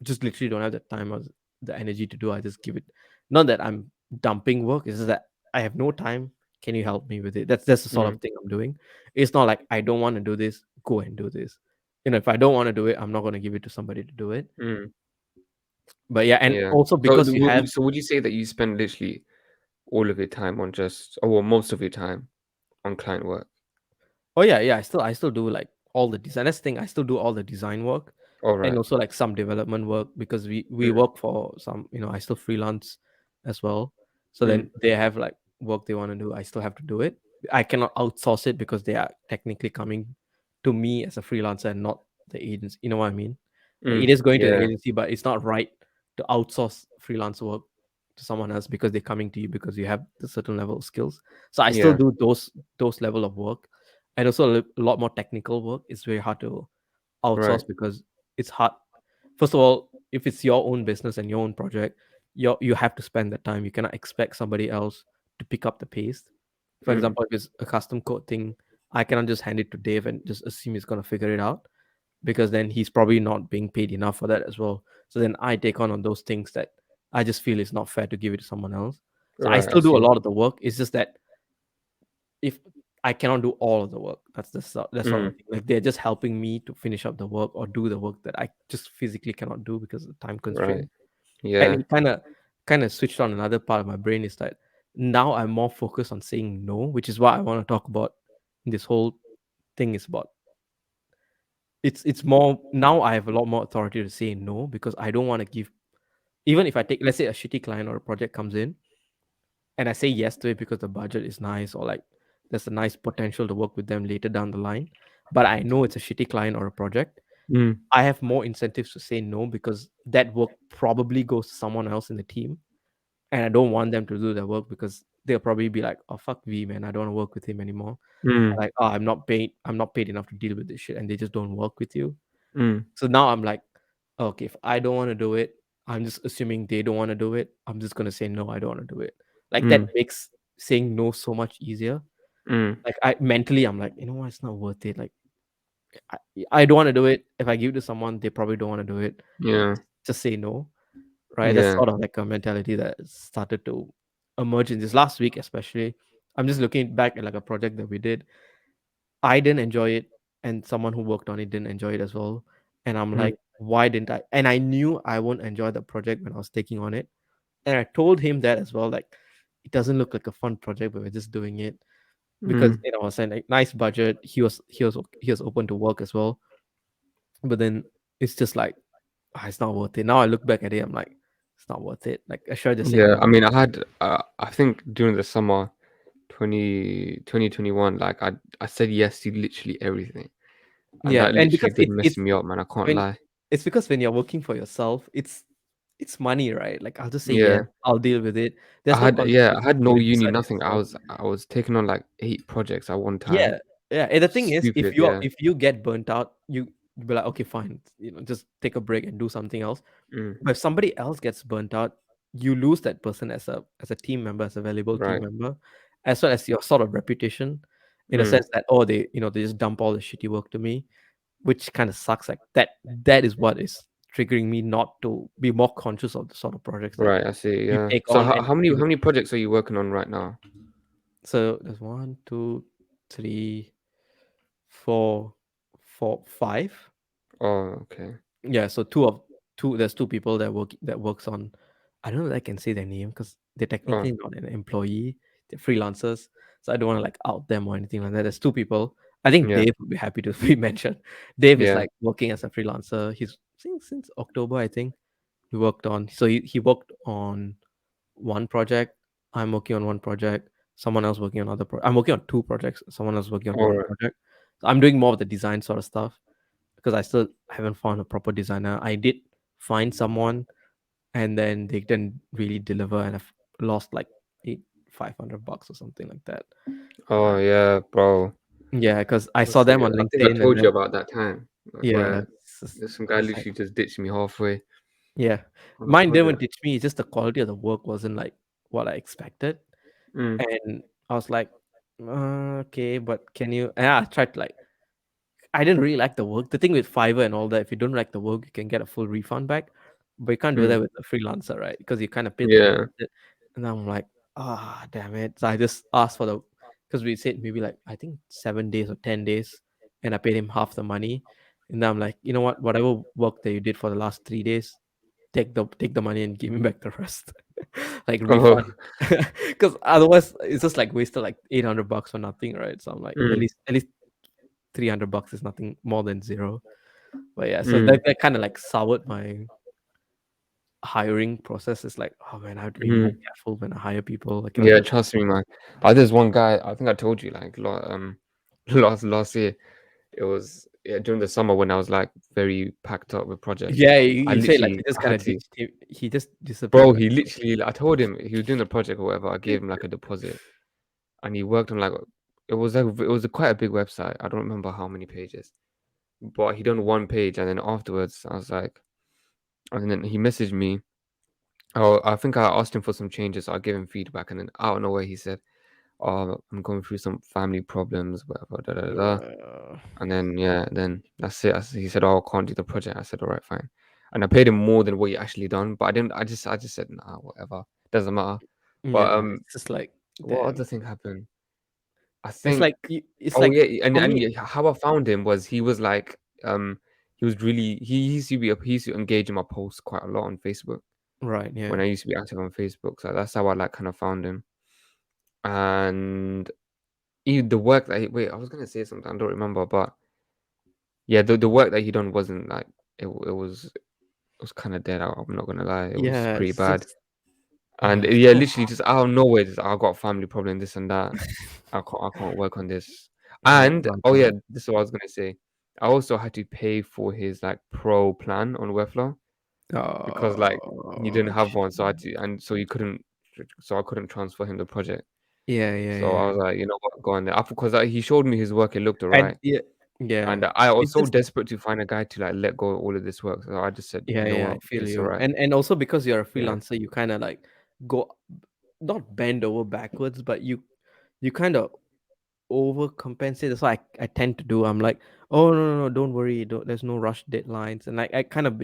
just literally don't have the time or the energy to do, I just give it. Not that I'm dumping work. It's just that I have no time. Can you help me with it? That's the sort of mm, thing I'm doing. It's not like I don't want to do this, go and do this. If I don't want to do it, I'm not going to give it to somebody to do it. mm. But yeah, and Yeah. also So, because you have. so would you say that you spend literally all of your time on just, or well, most of your time on client work? Oh yeah, yeah. I still do like all the design. That's the thing. I still do all the design work, All and right. also like some development work because we Mm, work for some. I still freelance as well. So then mm, they have like work they want to do. I still have to do it. I cannot outsource it because they are technically coming to me as a freelancer and not the agency. You know what I mean? Like it mm. is going to the Yeah. agency, but it's not right to outsource freelance work to someone else because they're coming to you because you have the certain level of skills. So I still Yeah. do those level of work, and also a lot more technical work. It's very hard to outsource Right. because it's hard. First of all, if it's your own business and your own project, you have to spend that time. You cannot expect somebody else to pick up the pace. For Mm, example, if it's a custom code thing, I cannot just hand it to Dave and just assume he's gonna figure it out because then he's probably not being paid enough for that as well. So then I take on those things that I just feel it's not fair to give it to someone else. So I right. I still do a see. lot of the work. It's just that if I cannot do all of the work, that's that sort Mm, of thing. Like they're just helping me to finish up the work or do the work that I just physically cannot do because of the time right. constraint. And Yeah. it kind of switched on another part of my brain is that now I'm more focused on saying no, which is what I want to talk about in this whole thing is about. It's more now I have a lot more authority to say no because I don't want to give, even if I take, let's say, a shitty client or a project comes in and I say yes to it because the budget is nice or like there's a nice potential to work with them later down the line, but I know it's a shitty client or a project, Mm, I have more incentives to say no because that work probably goes to someone else in the team, and I don't want them to do their work because they'll probably be like, "Oh fuck V, man, I don't want to work with him anymore." mm, Like, "Oh, I'm not paid enough to deal with this shit," and they just don't work with you. mm, So now I'm like, okay, if I don't want to do it, I'm just assuming they don't want to do it. I'm just gonna say no, I don't want to do it. Like that mm, makes saying no so much easier. mm. Like I mentally, I'm like, you know what, it's not worth it. Like I, I don't want to do it. If I give it to someone, they probably don't want to do it. Yeah. Just say no, right? That's Yeah. sort of like a mentality that started to emerge in this last week, especially. I'm just looking back at like a project that we did. I didn't enjoy it, and someone who worked on it didn't enjoy it as well. And I'm Mm, like, why didn't I? And I knew I won't enjoy the project when I was taking on it. And I told him that as well. Like, it doesn't look like a fun project, but we're just doing it because mm. I was saying like nice budget. He was open to work as well. But then it's just like, it's not worth it. Now I look back at it, I'm like, it's not worth it. Like I should have just said Yeah. no. I mean, I had, I think during the summer 2021, like I said yes to literally everything. And Yeah, that and literally because did mess me up, man. I can't when lie. it's because when you're working for yourself, it's money, right? Like I'll just say yes, Yeah. I'll deal with it. There's no I consequences had for no you uni, deciding nothing. to stop. I was taking on like 8 projects at one time. Yeah, yeah. And the thing is, Stupid, yeah. if you get burnt out, you be like, okay, fine, just take a break and do something else. Mm, But if somebody else gets burnt out, you lose that person as a team member, as a valuable team right. member, as well as your sort of reputation, in a Mm, sense that, oh, they just dump all the shitty work to me, which kind of sucks. Like that is what is triggering me not to be more conscious of the sort of projects that right, I see, you yeah. take So on and how many projects are you working on right now? so there's one, two, three, four, five. Oh, okay. Yeah, so two there's two people that works on, I don't know if I can say their name because they're Oh, technically not an employee, they're freelancers. So I don't want to like out them or anything like that. There's two people. I think yeah, Dave would be happy to be mentioned. Dave is yeah. like working as a freelancer. He's since October, I think. He worked on so he worked on one project. I'm working on one project. Someone else working on I'm working on two projects. Someone else working on All one right. project. So I'm doing more of the design sort of stuff because I still haven't found a proper designer. I did find someone, and then they didn't really deliver, and I've lost like eight $500 or something like that. Oh, Uh, yeah, bro. yeah, because I saw That's them it. on I think I LinkedIn, and told you then about that time, like yeah, where some I guy was like, literally just ditched me halfway yeah, on a mine didn't project. teach me. It's just the quality of the work wasn't like what I expected, Mm, and I was like, okay, but can you? And I tried to like I didn't really like the work. The thing with Fiverr and all that, if you don't like the work, you can get a full refund back. But you can't do that mm, with a freelancer, right? Because you kind of paid the yeah. deposit. And I'm like, damn it. So I just asked for because we said maybe like, I think 7 days or 10 days. And I paid him half the money. And then I'm like, you know what? Whatever work that you did for the last 3 days, take the money and give me back the rest. Like refund. Oh, Because otherwise, it's just like wasted like $800 for nothing, right? So I'm like, at mm, least, at least $300 is nothing more than zero. But yeah, so mm, that kind of like soured my hiring process. It's like, oh man, I have to be more mm. careful when I hire people. I cannot Yeah, just trust me, man. There's one guy, I think I told you, like, last year. It was, yeah, during the summer when I was like very packed up with projects. yeah. You say like he just I kind had of to, ditched him. He just disappeared. bro. Like, He literally, I told him he was doing the project or whatever. I gave him like a deposit, and he worked on like it was quite a big website. I don't remember how many pages, but he done one page, and then afterwards I was like, and then he messaged me. Oh, I think I asked him for some changes. So I gave him feedback, and then out of nowhere he said, "Oh, I'm going through some family problems, whatever." Da, da, da, da. And then yeah, then that's it. He said, "Oh, I can't do the project." I said, "All right, fine." And I paid him more than what he actually done, but I didn't. I just said, "Nah, whatever, doesn't matter." But yeah, it's just like, what damn. other thing happened? I It's think. like it's Oh like yeah, for me, how I found him was he was like he was really he used to he used to engage in my posts quite a lot on Facebook right? when Yeah, I used to be active on Facebook. So that's how I like kind of found him. And the work that wait, I was gonna say something I don't remember, but yeah, the work that he done wasn't like it was kind of dead. I'm not gonna lie, it was yeah. pretty It's bad. just And it's yeah, so literally just out of nowhere, just I got a family problem, this and that. I can't work on this. yeah, And burnt oh yeah, out. this is what I was gonna say. I also had to pay for his like pro plan on Webflow because like he didn't Oh, have one, so I had to, and so he couldn't, so I couldn't transfer him the project. yeah, yeah, So I yeah. was like, you know what, go on there. Because he showed me his work, it looked And alright. yeah, yeah. And I was It's so just desperate to find a guy to like let go of all of this work. So I just said, yeah, you know yeah, I what, feel it's you. alright. And also because you're a Yeah. freelancer, you kind of like go not bend over backwards, but you kind of overcompensate. That's what I tend to do. I'm like, oh no, no, no, don't worry, don't, there's no rush deadlines, and like I kind of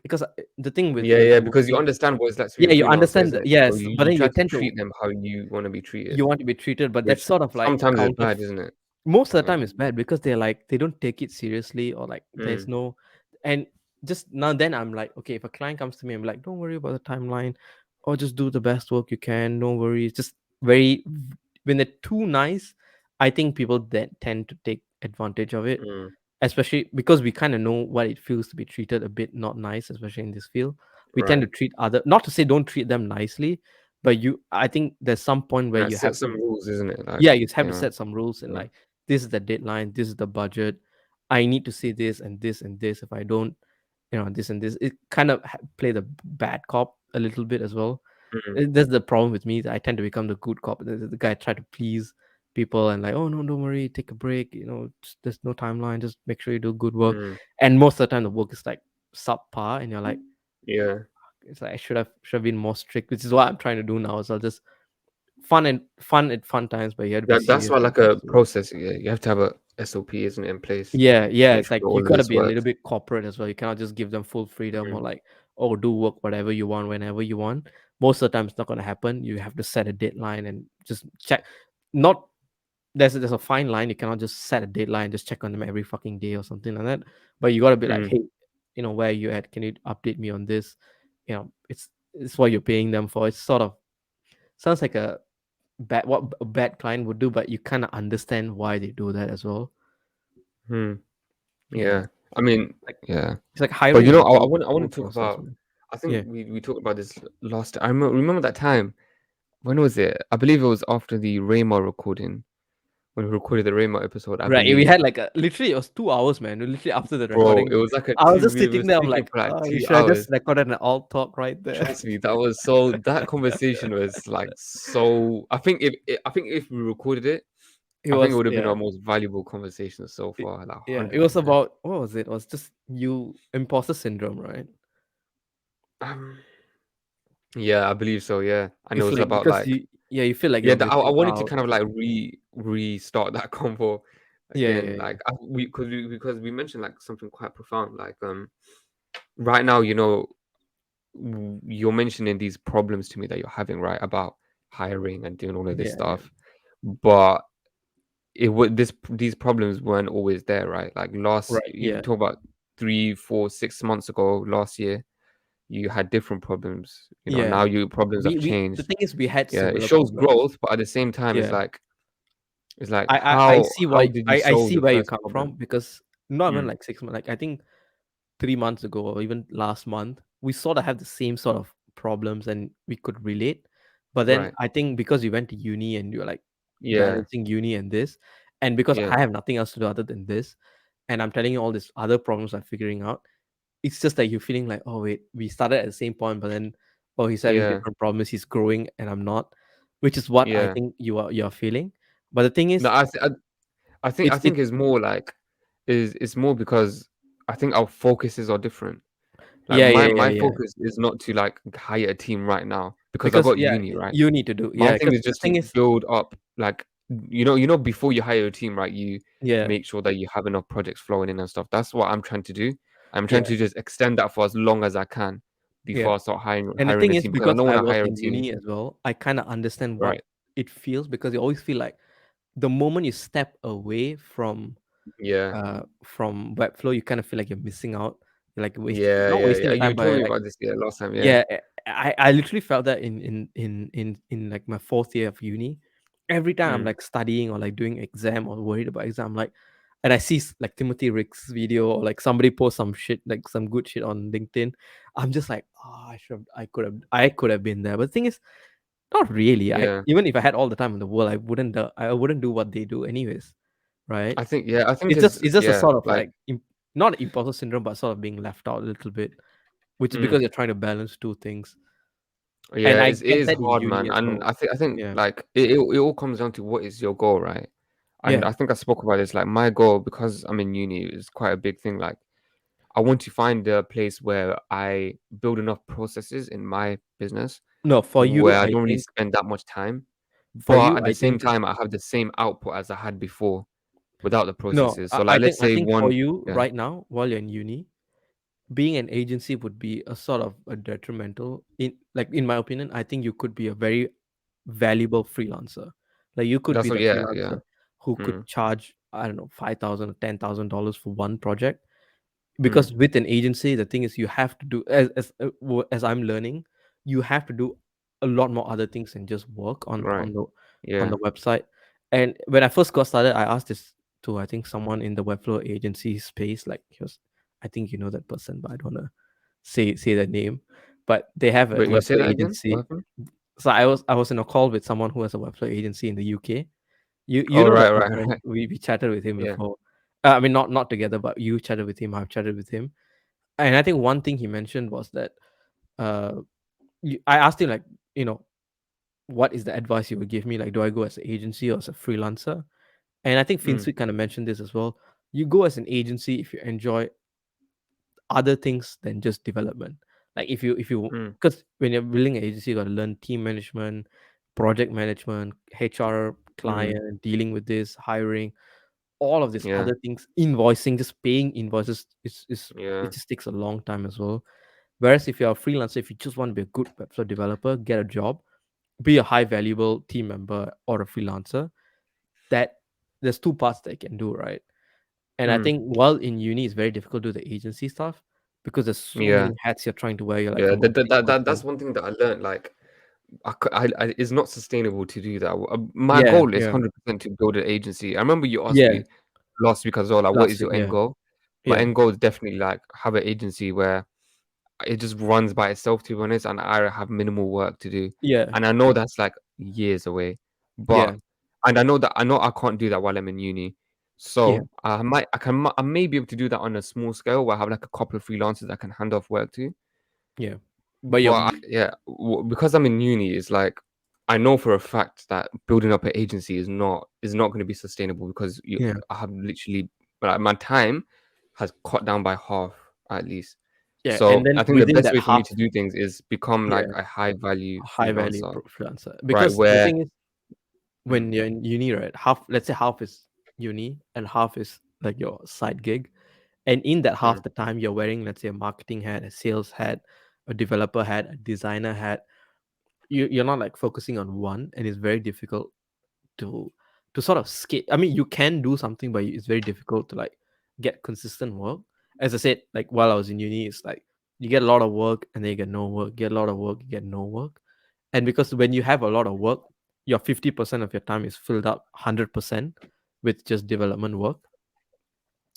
because the thing with Yeah, yeah, because you working, understand what it's like to be yeah, a you freelancer, understand isn't that, it? So yes, but you then try you to tend to treat them how you want to be treated, you want to be treated, but that's which sort of like sometimes is counter. bad, isn't it? Most of the Yeah. time it's bad because they're like they don't take it seriously, or like there's Mm, no, and just now then I'm like, okay, if a client comes to me, I'm like, don't worry about the timeline, or just do the best work you can, no worries. Just very, when they're too nice, I think people that tend to take advantage of it, mm, especially because we kind of know what it feels to be treated a bit not nice, especially in this field. We tend to right. treat other, not to say don't treat them nicely, but I think there's some point where Yeah, you set have some to, rules, isn't it? Like, yeah, you have you to know, set some rules, and yeah. like, this is the deadline, this is the budget, I need to see this and this and this. If I don't, this and this, it kind of play the bad cop a little bit as well. Mm, That's the problem with me, that I tend to become the good cop, the guy try to please people, and like, oh no, don't worry, take a break, there's no timeline, just make sure you do good work. mm, And most of the time the work is like subpar, and you're like, yeah. it's like, I should have been more strict, which is what I'm trying to do now. So I'll just fun at fun times, but you have to be That's serious why when it like comes a to work. process, yeah, you have to have a SOP, isn't it, in place Yeah, to make it's sure like you all of gotta this be a little works. bit corporate as well. You cannot just give them full freedom, or Mm, like, oh, do work whatever you want whenever you want. Most of the time, it's not gonna happen. You have to set a deadline and just check. Not there's a fine line. You cannot just set a deadline, just check on them every fucking day or something like that. But you gotta be like, mm, hey, where are you at? Can you update me on this? It's what you're paying them for. It's sort of sounds like a what a bad client would do, but you kind of understand why they do that as well. mm, Yeah, yeah. I mean, like yeah. it's like But hiring you is know, a I whole want to talk process, about. man. I Yeah. think we talked about this last time. Remember that time. When was it? I believe it was after the Rayma recording. When we recorded the Rayma episode, I Right. We believe. had like literally it was 2 hours, man. Literally after the Bro, recording, it was like a I was two. just We were sitting there. I'm speaking like, for like oh, you two should have just hours. recorded an alt talk right there. Trust me, that was so. That conversation was like so. I think if we recorded it, It I think it was, would have been yeah. our most valuable conversation so It, far. Like yeah, it hundred was percent. about, what was it? It was just you imposter syndrome, right? Um, yeah, I believe so. Yeah, and You it feel was like about because like you feel like yeah. you're I missing wanted to out kind or of like something. restart that convo Yeah, yeah, again. yeah, yeah. Like because we mentioned like something quite profound. Like right now, you know, you're mentioning these problems to me that you're having, right, about hiring and doing all of this Yeah, yeah. stuff, but it would these problems weren't always there, right? Like last, Right. you Yeah. talk about 3 4 6 months ago, last year, you had different problems. You know, now Yeah. your problems have We the changed. thing is we had Yeah, it similar shows problems. growth, but at the same time, Yeah. it's like I see how why did you I solve see the where you first come problem? from, because not even Mm, like 6 months, like I think 3 months ago or even last month, we sort of have the same sort of problems and we could relate. But then right. I think because you went to uni and you're like Yeah. balancing uni and this, and because Yeah. I have nothing else to do other than this, and I'm telling you all these other problems I'm figuring out, it's just like you're feeling like, oh wait, we started at the same point, but then, oh, he's having Yeah. different problems, he's growing and I'm not, which is what I Yeah. think you're feeling. But the thing No, is, I it's think it's more like is it's more because I think our focuses are different. Like yeah, yeah, yeah, my yeah. focus is not to like hire a team right now because I Because got yeah, uni, right? you need to do, My yeah, thing because is the just to thing is, build up like before you hire a team, right? You yeah, make sure that you have enough projects flowing in and stuff. That's what I'm trying to do. I'm trying yeah, to just extend that for as long as I can yeah. before I start And the hiring thing a is, team because I because don't want I to was hire a in team. uni as well, I kind of understand what Right. it feels, because you always feel like the moment you step away Yeah. from Webflow, you kind of feel like you're missing out. You're like wasting, Yeah, not yeah, wasting yeah. your You time, told but me like, about this, yeah, last time, yeah. yeah, I literally felt that in like my fourth year of uni. Every time I'm Mm, like studying or like doing exam or worried about exam, like, and I see like Timothy Rick's video, or like somebody post some shit, like some good shit on LinkedIn, I'm just like, oh, I could have been there. But the thing is, not really. yeah. Even if I had all the time in the world, I wouldn't do what they do anyways, right? I think It's just a yeah, sort of like like not imposter syndrome, but sort of being left out a little bit, which is mm, because you're trying to balance two things. And yeah, I it get is that in hard, uni man. as And well. I think Yeah. like it all comes down to what is your goal, right? And Yeah. I think I spoke about this. Like my goal, because I'm in uni, is quite a big thing. Like I want to find a place where I build enough processes in my business No, for you, where I I don't really think spend that much time, for but you, at the I same think time, I have the same output as I had before without the no, processes. So like, I think let's say for one, you yeah, right now, while you're in uni, being an agency would be a sort of a detrimental in, like, in my opinion. I think you could be a very valuable freelancer. Like, you could That's be what. the Yeah, yeah. freelancer who could Mm, charge, I don't know, 5,000 or $10,000 for one project. mm, Because with an agency, the thing is, you have to do, as I'm learning, you have to do a lot more other things than just work right. on Yeah. the website. And when I first got started, I asked this to, I think, someone in the Webflow agency space. Like, he was, I think you know that person, but I don't want to say the name. But they have a Wait, say Webflow that again. What agency. happened? So I was in a call with someone who has a Webflow agency in the UK. You Oh, know right, that right, person, right? right. We chatted with him Yeah. before. I mean, not together, but you chatted with him. I've chatted with him. And I think one thing he mentioned was that, uh, I asked him, like, you know, what is the advice you would give me? Like, do I go as an agency or as a freelancer? And I think Mm, Finsweet kind of mentioned this as well. You go as an agency if you enjoy other things than just development. Like, if you mm, because when you're building an agency, you got to learn team management, project management, HR, mm, client, dealing with this, hiring, all of these yeah. other things, invoicing, just paying invoices is Yeah. it just takes a long time as well. Whereas if you're a freelancer, if you just want to be a good website developer, get a job, be a high valuable team member or a freelancer, that there's two parts that you can do, right? And I Mm, think while in uni it's very difficult to do the agency stuff because there's so yeah. many hats you're trying to wear. You're like a Yeah. marketing That's person. one thing that I learned. Like, it's not sustainable to do that. My Yeah, goal is yeah, 100% to build an agency. I remember you asked yeah. me last week as well, like, what Last is week, your end yeah, goal? My yeah, end goal is definitely like have an agency where it just runs by itself, to be honest, and I have minimal work to do. yeah, And I know that's like years away, but yeah, I know I can't do that while I'm in uni. yeah, So I may be able to do that on a small scale where I have like a couple of freelancers I can hand off work to. yeah. But But you're, yeah, because I'm in uni, it's like I know for a fact that building up an agency is not going to be sustainable because yeah, I have literally like my time has cut down by half at least. yeah. And So then I think the within best that way for me half, to do things is become yeah, like a high value high value freelancer, freelancer. right? Because the Where thing is, mm, when you're in uni, right? Half, let's say half is uni and half is like your side gig. And in that mm, half the time you're wearing, let's say, a marketing hat, a sales hat, a developer hat, a designer hat, you're not like focusing on one, and it's very difficult to sort of skate. I mean, you can do something, but it's very difficult to like get consistent work. As I said, like while I was in uni, it's like you get a lot of work and then you get no work, get a lot of work, you get no work. And because when you have a lot of work, your 50% of your time is filled up 100% with just development work.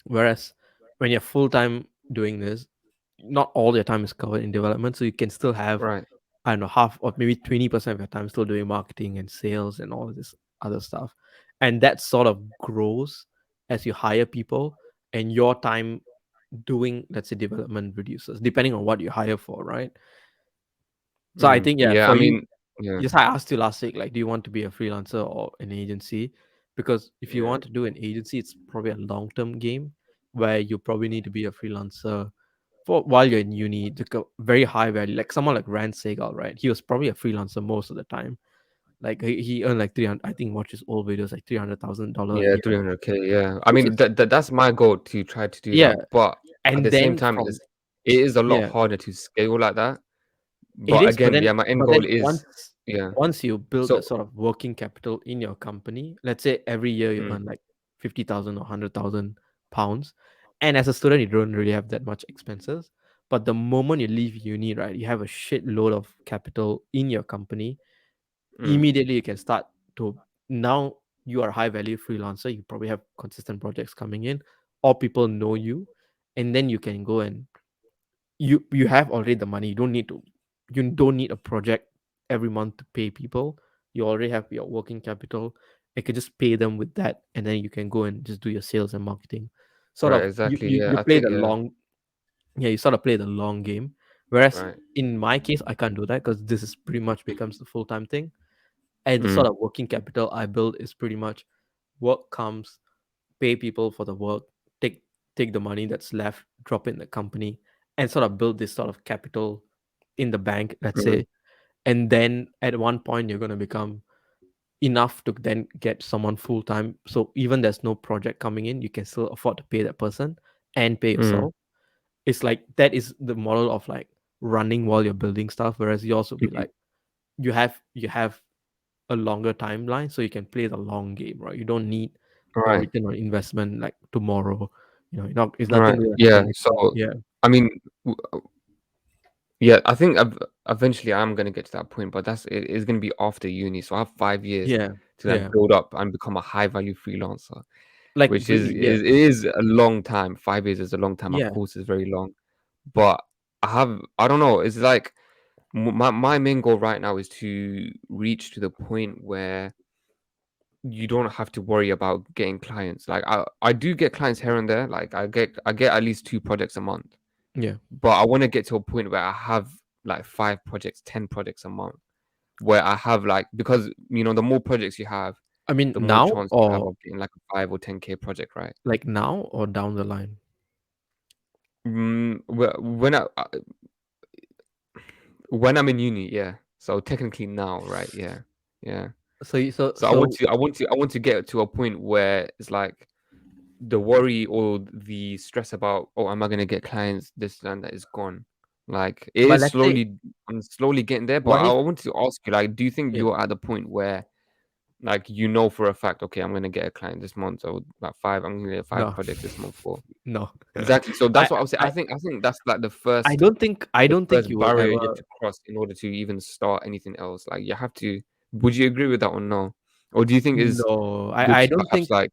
Whereas when you're full time doing this, not all your time is covered in development. So you can still have, right. I don't know, half or maybe 20% of your time still doing marketing and sales and all of this other stuff. And that sort of grows as you hire people, and your time doing, let's say, development reduces depending on what you hire for, right? So I think, yeah, Yeah, I for you, mean, yeah, yes, I asked you last week, like, do you want to be a freelancer or an agency? Because if you yeah, want to do an agency, it's probably a long term game where you probably need to be a freelancer for while you're in uni to go very high value. Like someone like Rand Segal, right? He was probably a freelancer most of the time. Like he earned like 300. I think watch his old videos like $300,000 a yeah, year, 300K. Yeah, I which mean is, that's my goal to try to do yeah. that. But at And the same then time, from, it is a lot yeah, harder to scale like that. it But is, again, yeah, my end but goal then is yeah. once you build So that sort of working capital in your company, let's say every year you mm, earn like 50,000 or £100,000, and as a student you don't really have that much expenses. But the moment you leave uni, right, you have a shitload of capital in your company. mm, Immediately you can start to, now you are a high value freelancer. You probably have consistent projects coming in, or people know you, and then you can go and you have already the money. You don't need a project every month to pay people. You already have your working capital. You can just pay them with that, and then you can go and just do your sales and marketing. Sort right, of exactly. Yeah, you I play think the yeah, long, yeah, you sort of play the long game. Whereas right. in my case, I can't do that because this is pretty much becomes the full time thing. And the sort Mm, of working capital I build is pretty much work comes, pay people for the work, take take the money that's left, drop it in the company, and sort of build this sort of capital in the bank, let's mm, say. And then at one point you're going to become enough to then get someone full time. So even there's no project coming in, you can still afford to pay that person and pay mm, yourself. It's like that is the model of like running while you're building stuff, whereas yours would be Mhm. like you have a longer timeline, so you can play the long game, right? You don't need a Right, return on investment like tomorrow. It's nothing right. going to Yeah. happen next So, week. Yeah, I mean, yeah, I think eventually I'm gonna get to that point, but it's gonna be after uni. So I have 5 years yeah, to like yeah. build up and become a high value freelancer, Like which really, yeah, it is a long time. 5 years is a long time. Of yeah, course, it's very long, but I don't know. It's like my main goal right now is to reach to the point where you don't have to worry about getting clients. Like I do get clients here and there. Like I get at least 2 projects a month, yeah. but I want to get to a point where I have like 5 projects, 10 projects a month, where I have like, because the more projects you have, I mean, the more now chance you have or of getting like a 5 or 10K project, right? like now or down the line. When I'm in uni, yeah. So technically now, right? Yeah, yeah. So you, so So so I want to get to a point where it's like the worry or the stress about, oh, am I gonna get clients, this and that, is gone. Like it but is let's say, slowly, I'm slowly getting there. But what I if, want to ask you, like, do you think yeah, you're at the point where, like, for a fact, okay, I'm gonna get a client this month, so about five, I'm gonna get five no, projects this month for no. exactly. So I that's what I was saying. I I think that's like I don't think I the don't think first you will barrier you have ever. to cross in order to even start anything else. Like you have to. Would you agree with that or no? Or do you think it's No, good I to don't perhaps think like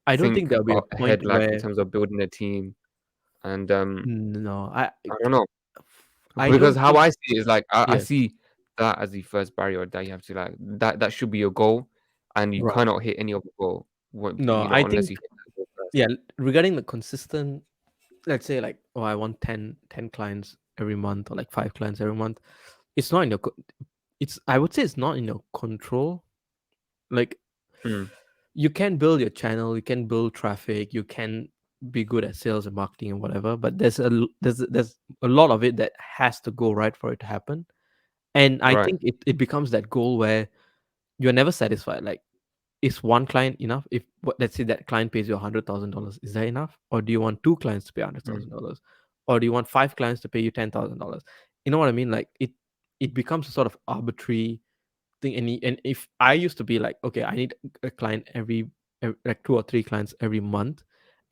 I don't think think there'll be a point ahead, like in where, terms of building a team and no, I don't know, I because don't how think, I see it is like I yeah, see that as the first barrier that you have to like that should be your goal, and you right. cannot hit any other goal No, I unless think, you hit that goal first. yeah, regarding the consistent, let's say like, oh, I want 10 clients every month or like 5 clients every month. It's not in your it's, I would say it's not in your control. Like, Mm, you can build your channel, you can build traffic, you can be good at sales and marketing and whatever, but there's a lot of it that has to go right for it to happen. And I right. think it becomes that goal where you're never satisfied. Like, is one client enough? If let's say that client pays you $100,000, is that enough? Or do you want two clients to pay hundred Mm, thousand dollars? Or do you want 5 clients to pay you $10,000? You know what I mean? Like, it becomes a sort of arbitrary thing. And if I used to be like, okay, I need a client every like 2 or 3 clients every month,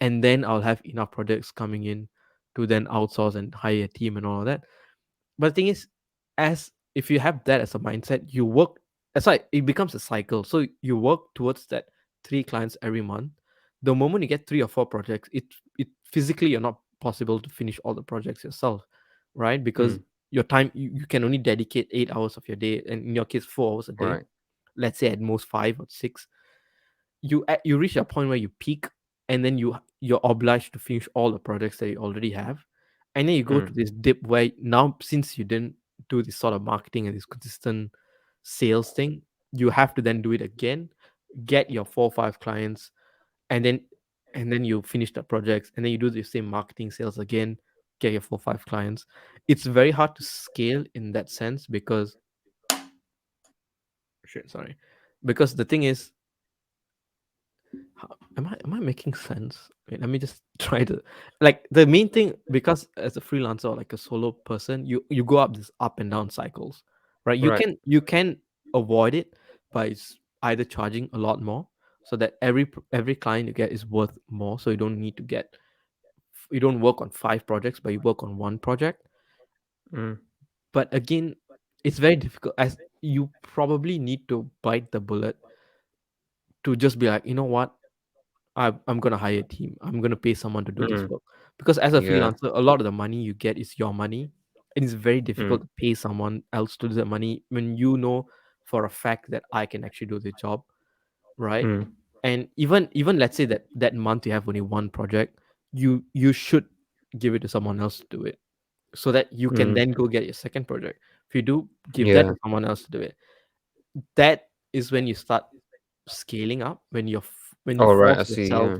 and then I'll have enough projects coming in to then outsource and hire a team and all of that. But the thing is, as if you have that as a mindset, you work. That's why it becomes a cycle. So you work towards that 3 clients every month. The moment you get 3 or 4 projects, it physically you're not possible to finish all the projects yourself, right? Because mm, your time, you can only dedicate 8 hours of your day, and in your case 4 hours a day. right. Let's say at most 5 or 6. You reach a point where you peak, and then you're obliged to finish all the projects that you already have, and then you go to Mm, this dip where now, since you didn't do this sort of marketing and this consistent sales thing, you have to then do it again, get your 4 or 5 clients, and then you finish the projects, and then you do the same marketing sales again, get your 4 or 5 clients. It's very hard to scale in that sense because, shit, sorry, because the thing is, am I making sense? Wait, let me just try to, like, the main thing, because as a freelancer or like a solo person, you go up this up and down cycles, right? You right. can you can avoid it by either charging a lot more, so that every client you get is worth more, so you don't need to get, you don't work on 5 projects, but you work on one project. Mm, But again, it's very difficult, as you probably need to bite the bullet to just be like, you know what, I'm gonna hire a team. I'm gonna pay someone to do this mm, work. Because as a yeah. freelancer, a lot of the money you get is your money. And it's very Mm, difficult to pay someone else to do the money when you know for a fact that I can actually do the job, right? mm, And even let's say that month you have only one project, you should give it to someone else to do it, so that you can mm, then go get your second project. If you do give that yeah. to someone else to do it, that is when you start scaling up, when you All right. I force see. yourself.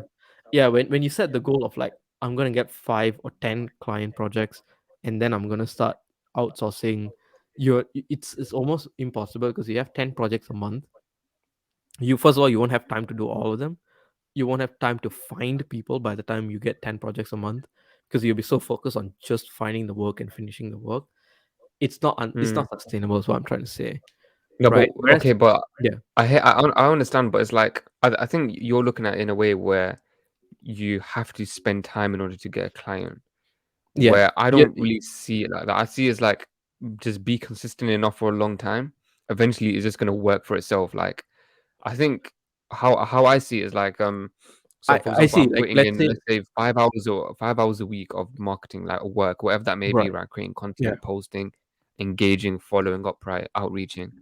Yeah. Yeah, when you set the goal of like, I'm gonna get 5 or 10 client projects, and then I'm gonna start outsourcing. It's almost impossible, because you have 10 projects a month. You, first of all, you won't have time to do all of them. You won't have time to find people by the time you get 10 projects a month, because you'll be so focused on just finding the work and finishing the work. It's Mm. not sustainable, is what I'm trying to say, No, but right? Whereas, okay, but yeah, I understand, but it's like I think you're looking at it in a way where you have to spend time in order to get a client. yeah, Where I yeah, don't really see it like that. I see it as like just be consistent enough for a long time. Eventually, it's just gonna work for itself. Like I think how I see it is like so for I example, see. I'm Like, putting let's in say, let's say 5 hours or 5 hours a week of marketing, like work, whatever that may be, right, right? Creating yeah, content, posting, engaging, following up, right, outreaching.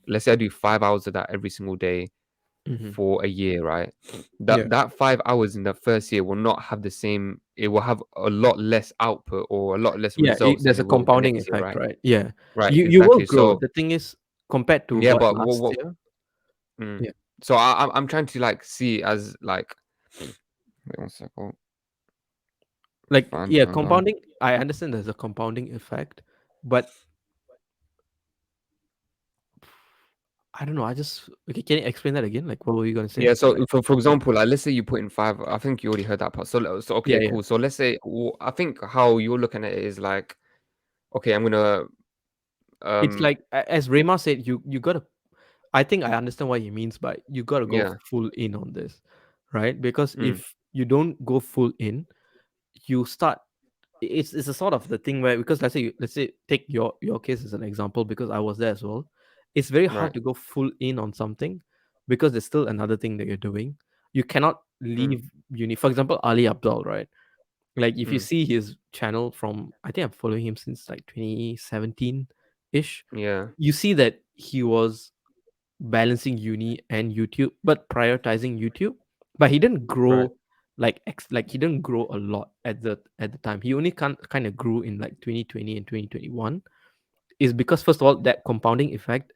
Let's say I do 5 hours of that every single day hmm, for a year, right? yeah, That 5 hours in the first year will not have the same. It will have a lot less output or a lot less yeah. results than There's it a will the compounding next year, effect, right? right? Yeah, Right, you will exactly. grow. So The thing is, compared to yeah, what but last year, mm. yeah, So I'm trying to like see as like wait one second. like, Fan yeah, turned on. compounding. I understand there's a compounding effect, but I don't know. I just okay. Can you explain that again? Like, what were you gonna say? Yeah, so Like, for example, like let's say you put in five. I think you already heard that part. So yeah, okay, yeah. cool. So let's say I think how you're looking at it is like okay, I'm gonna It's um like as Rema said, you gotta. I think I understand what he means by you gotta go yeah full in on this, right? Because mm, if you don't go full in, you start. It's a sort of the thing where, because let's say take your case as an example, because I was there as well. It's very hard right to go full in on something because there's still another thing that you're doing. You cannot mm, leave uni. For example, Ali Abdul, right? Like, if you mm, see his channel from, I think I'm following him since like 2017 ish, yeah you see that he was balancing uni and YouTube, but prioritizing YouTube. But he didn't right grow like he didn't grow a lot at the time. He only kind of grew in like 2020 and 2021. Is because, first of all, that compounding effect,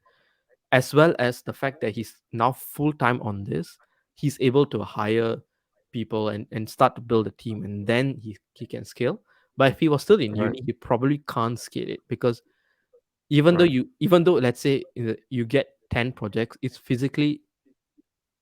as well as the fact that he's now full time on this, he's able to hire people and start to build a team, and then he can scale. But if he was still in right uni, he probably can't scale it, because right even though, let's say, you get 10 projects, it's physically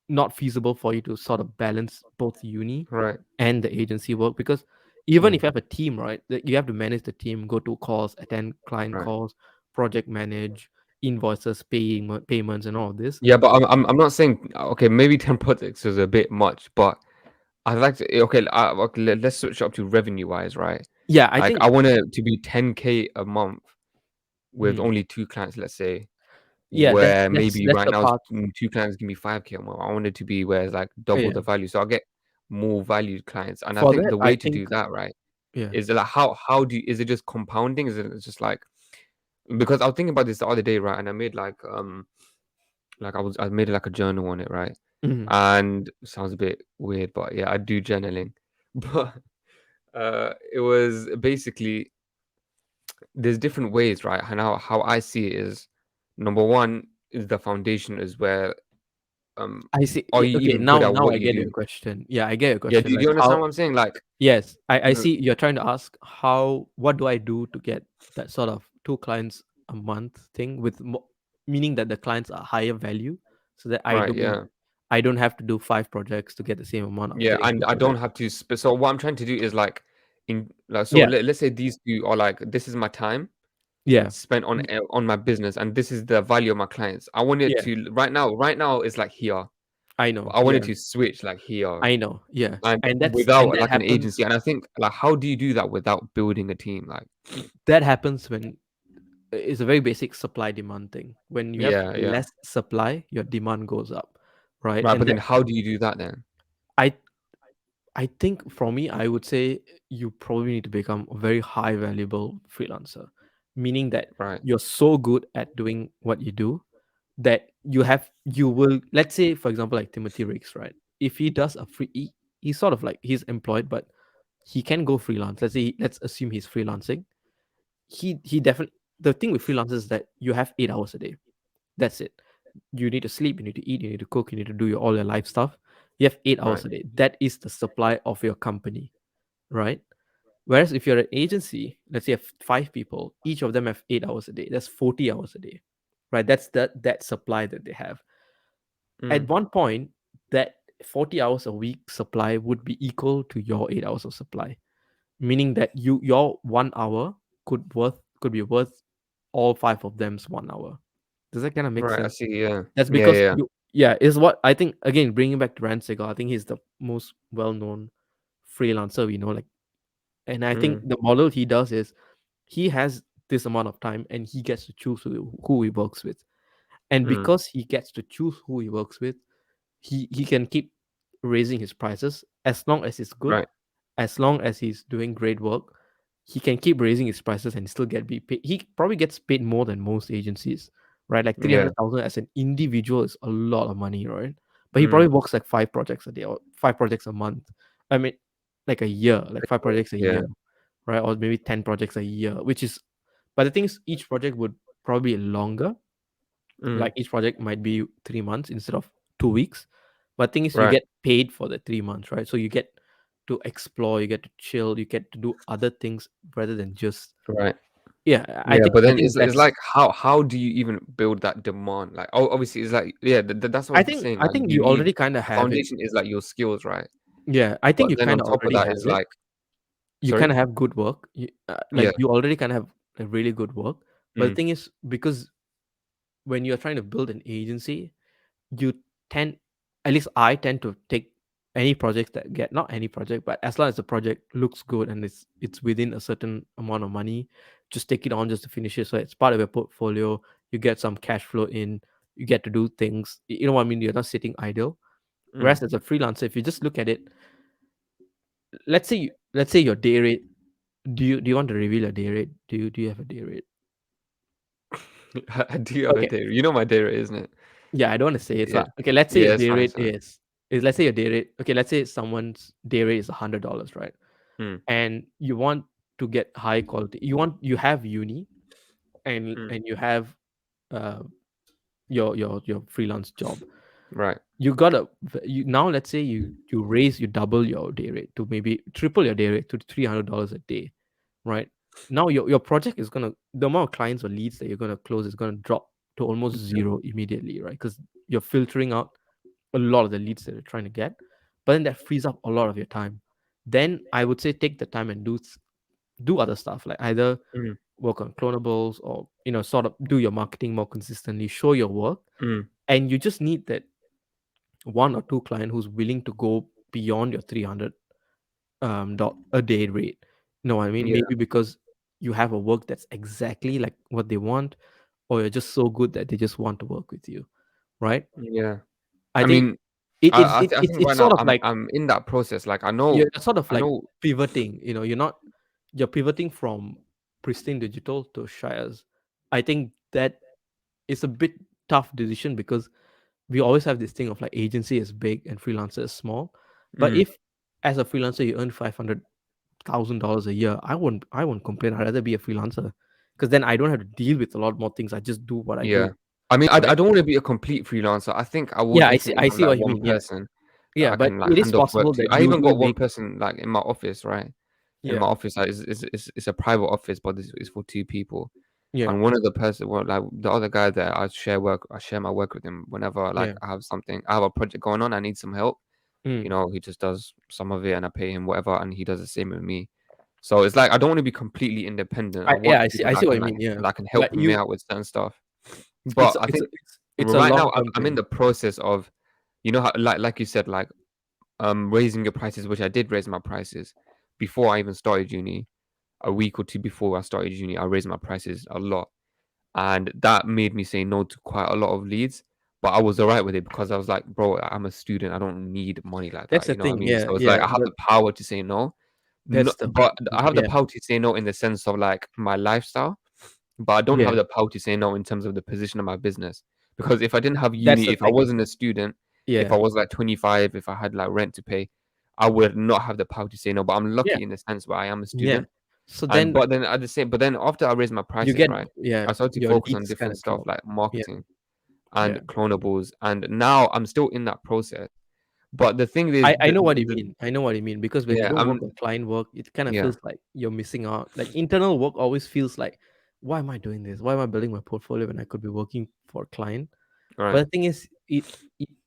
not feasible for you to sort of balance both uni right and the agency work, because even mm, if you have a team, right, that you have to manage the team, go to calls, attend client right. calls, project manage invoices, paying payments, and all of this. Yeah, but I'm not saying okay. Maybe 10 projects is a bit much, but I'd like to okay. Okay, let's switch up to revenue wise, right? Yeah, I Like think. I want it to be 10K a month with Mhm. only two clients, let's say. Yeah, Where maybe that's right the now part. two clients give me 5K a month. I want it to be where it's like double Yeah, the value, so I'll get more valued clients. And I for think that, the I way to think. do that, right, Yeah. is like how do you, is it just compounding? Is it just like because I was thinking about this the other day, right? And I made like I made like a journal on it, right? Mhm. And sounds a bit weird, but yeah, I do journaling. But it was basically there's different ways, right? And how I see it is number one is the foundation is where I see. are Yeah, you okay, even good at now what I you get your do? question. Yeah, I get your Yeah, question. do Like, you understand how. what I'm saying? Like, Yes, I the, see you're trying to ask, how what do I do to get that sort of two clients a month thing, with meaning that the clients are higher value, so that right, yeah, I don't have to do five projects to get the same amount of yeah, getting and two I don't projects. have to. So what I'm trying to do is like, in like, so Yeah, let's say these two are like, this is my time yeah, spent on my business, and this is the value of my clients. I want it yeah. to right now it's like here, I but know. I want it Yeah, to switch like here, I know. Yeah, and and without that like an happens. agency. And I think like, how do you do that without building a team? Like, That happens when it's a very basic supply demand thing. When you have yeah, yeah, less supply, your demand goes up, right? right. And But then that how do you do that then? I I think, for me, I would say you probably need to become a very high valuable freelancer, meaning that Right. you're so good at doing what you do that you will, let's say, for example, like Timothy Riggs, right? If he does a he's sort of like, he's employed, but he can go freelance. Let's assume he's freelancing. He definitely, the thing with freelancers is that you have 8 hours a day. That's it. You need to sleep, you need to eat, you need to cook, you need to do all your life stuff. You have 8 hours Right. a day. That is the supply of your company, right? Whereas if you're an agency, let's say you have five people, each of them have 8 hours a day. That's 40 hours a day, right? That's that supply that they have. At Mm, one point, that 40 hours a week supply would be equal to your 8 hours of supply. meaning that your 1 hour could be worth all five of them's 1 hour. Does that kind of make Right. I sense? see. Yeah. That's Yeah. because Yeah. yeah, is what I think. Again, bringing back to Rand Segal, I think he's the most well-known freelancer we know. Like, and I think Mm, the model he does is he has this amount of time and he gets to choose who he works with. And mm, because he gets to choose who he works with, he can keep raising his prices as long as it's good, right. as long as he's doing great work. He can keep raising his prices and still get be paid. He probably gets paid more than most agencies, right? Like three Yeah. hundred thousand as an individual is a lot of money, right? But he probably Mm, works like 5 projects a day or 5 projects a month. I mean, like a year, like 5 projects a yeah. year, right? Or maybe 10 projects a year, which is. But the thing is, each project would probably be longer. Mm, Like each project might be 3 months instead of 2 weeks. But thing is, you right. get paid for the 3 months, right? So you get to explore, you get to chill, you get to do other things rather than just Right. yeah. Yeah, but I then think it's that's like how do you even build that demand? Like, oh, obviously, it's like yeah, that's what I was saying. I Like, think you you need already kind of the have it. foundation is like your skills, right? Yeah, I think But you then kind on of top of already that have is it. like, You kind sorry, of have good work. yeah, Like you already kind of have a really good work. But the mm, thing is, because when you're trying to build an agency, you tend, at least I tend to take any projects that get, not any project, but as long as the project looks good and it's within a certain amount of money, just take it on just to finish it. So it's part of your portfolio. You get some cash flow in. You get to do things. You know what I mean? You're not sitting idle. mm. Whereas as a freelancer, if you just look at it, let's say your day rate. Do you want to reveal a day rate? Do you have a day rate? I do have a Okay. day. You know my day rate, isn't it? Yeah, I don't want to say it. Yeah, So okay, let's say your yeah, it's day fine, it's rate fine. is let's say your day rate. Okay, let's say someone's day rate is $100, right? Mm, And you want to get high quality. You have uni mm, and you have uh your freelance job. right. You gotta you now let's say you double your day rate to maybe triple your day rate to $300 a day, right? Now your project is gonna, the amount of clients or leads that you're gonna close is gonna drop to almost zero immediately, right? Because you're filtering out a lot of the leads that you're trying to get, but then that frees up a lot of your time. Then I would say take the time and do other stuff, like either Mm, work on clonables or sort of do your marketing more consistently, show your work. mm, And you just need that one or two client who's willing to go beyond your 300 a day rate. You know what I mean? yeah, Maybe because you have a work that's exactly like what they want, or you're just so good that they just want to work with you, right? yeah. I I think mean, I think it's right now sort of like I'm in that process. Like, you're sort of I like know, pivoting. You're pivoting from Pristine Digital to Shires. I think that is a bit tough decision because we always have this thing of like agency is big and freelancer is small. But mm, if as a freelancer you earn $500,000 a year, I won't complain. I'd rather be a freelancer because then I don't have to deal with a lot more things. I just do what I yeah. do, I mean, I right? don't want to be a complete freelancer. I think I will Yeah, I see. definitely I have see like what you one mean. Yeah, person that yeah. I But can like it is hand off work possible to. that I even you got one make. person like in my office, right? In Yeah, my office, like, it's a private office, but it's for two people. yeah, And one of the person, well, like the other guy there, I share my work with him whenever like yeah. I have a project going on, I need some help. Mm. He just does some of it, and I pay him whatever, and he does the same with me. So it's like I don't want to be completely independent. I Yeah, want people I that see what can you mean. Yeah, that can but help me out with certain stuff. But I think it's a right now long term I'm in thing. the process of, how like you said, like raising your prices, which I did raise my prices before I even started uni. A week or two before I started uni, I raised my prices a lot, and that made me say no to quite a lot of leads. But I was alright with it because I was like, bro, I'm a student. I don't need money like That's that. the You know what I thing. mean? Yeah, So it's like yeah. I have the power to say no. No, That's the big but thing. I have the Yeah, power to say no in the sense of like my lifestyle, but I don't yeah, have the power to say no in terms of the position of my business. Because if I didn't have that's uni, the if I thing. wasn't a student, if I Yeah, was like 25, if I had like rent to pay, I would not have the power to say no. But I'm yeah, lucky in the sense where I am a yeah. student. So And then but then at the same, but then after I raised my you prices, get right, yeah, I started to your focus on leads kind different of stuff drop. like Yeah, marketing and yeah. clonables. And now I'm still in that process. But the thing is, I know what you mean. I know what you mean because when you yeah, don't work on client work, it kind of yeah, feels like you're missing out. Like internal work always feels like, why am I doing this? Why am I building my portfolio when I could be working for a client? But Right. the thing is,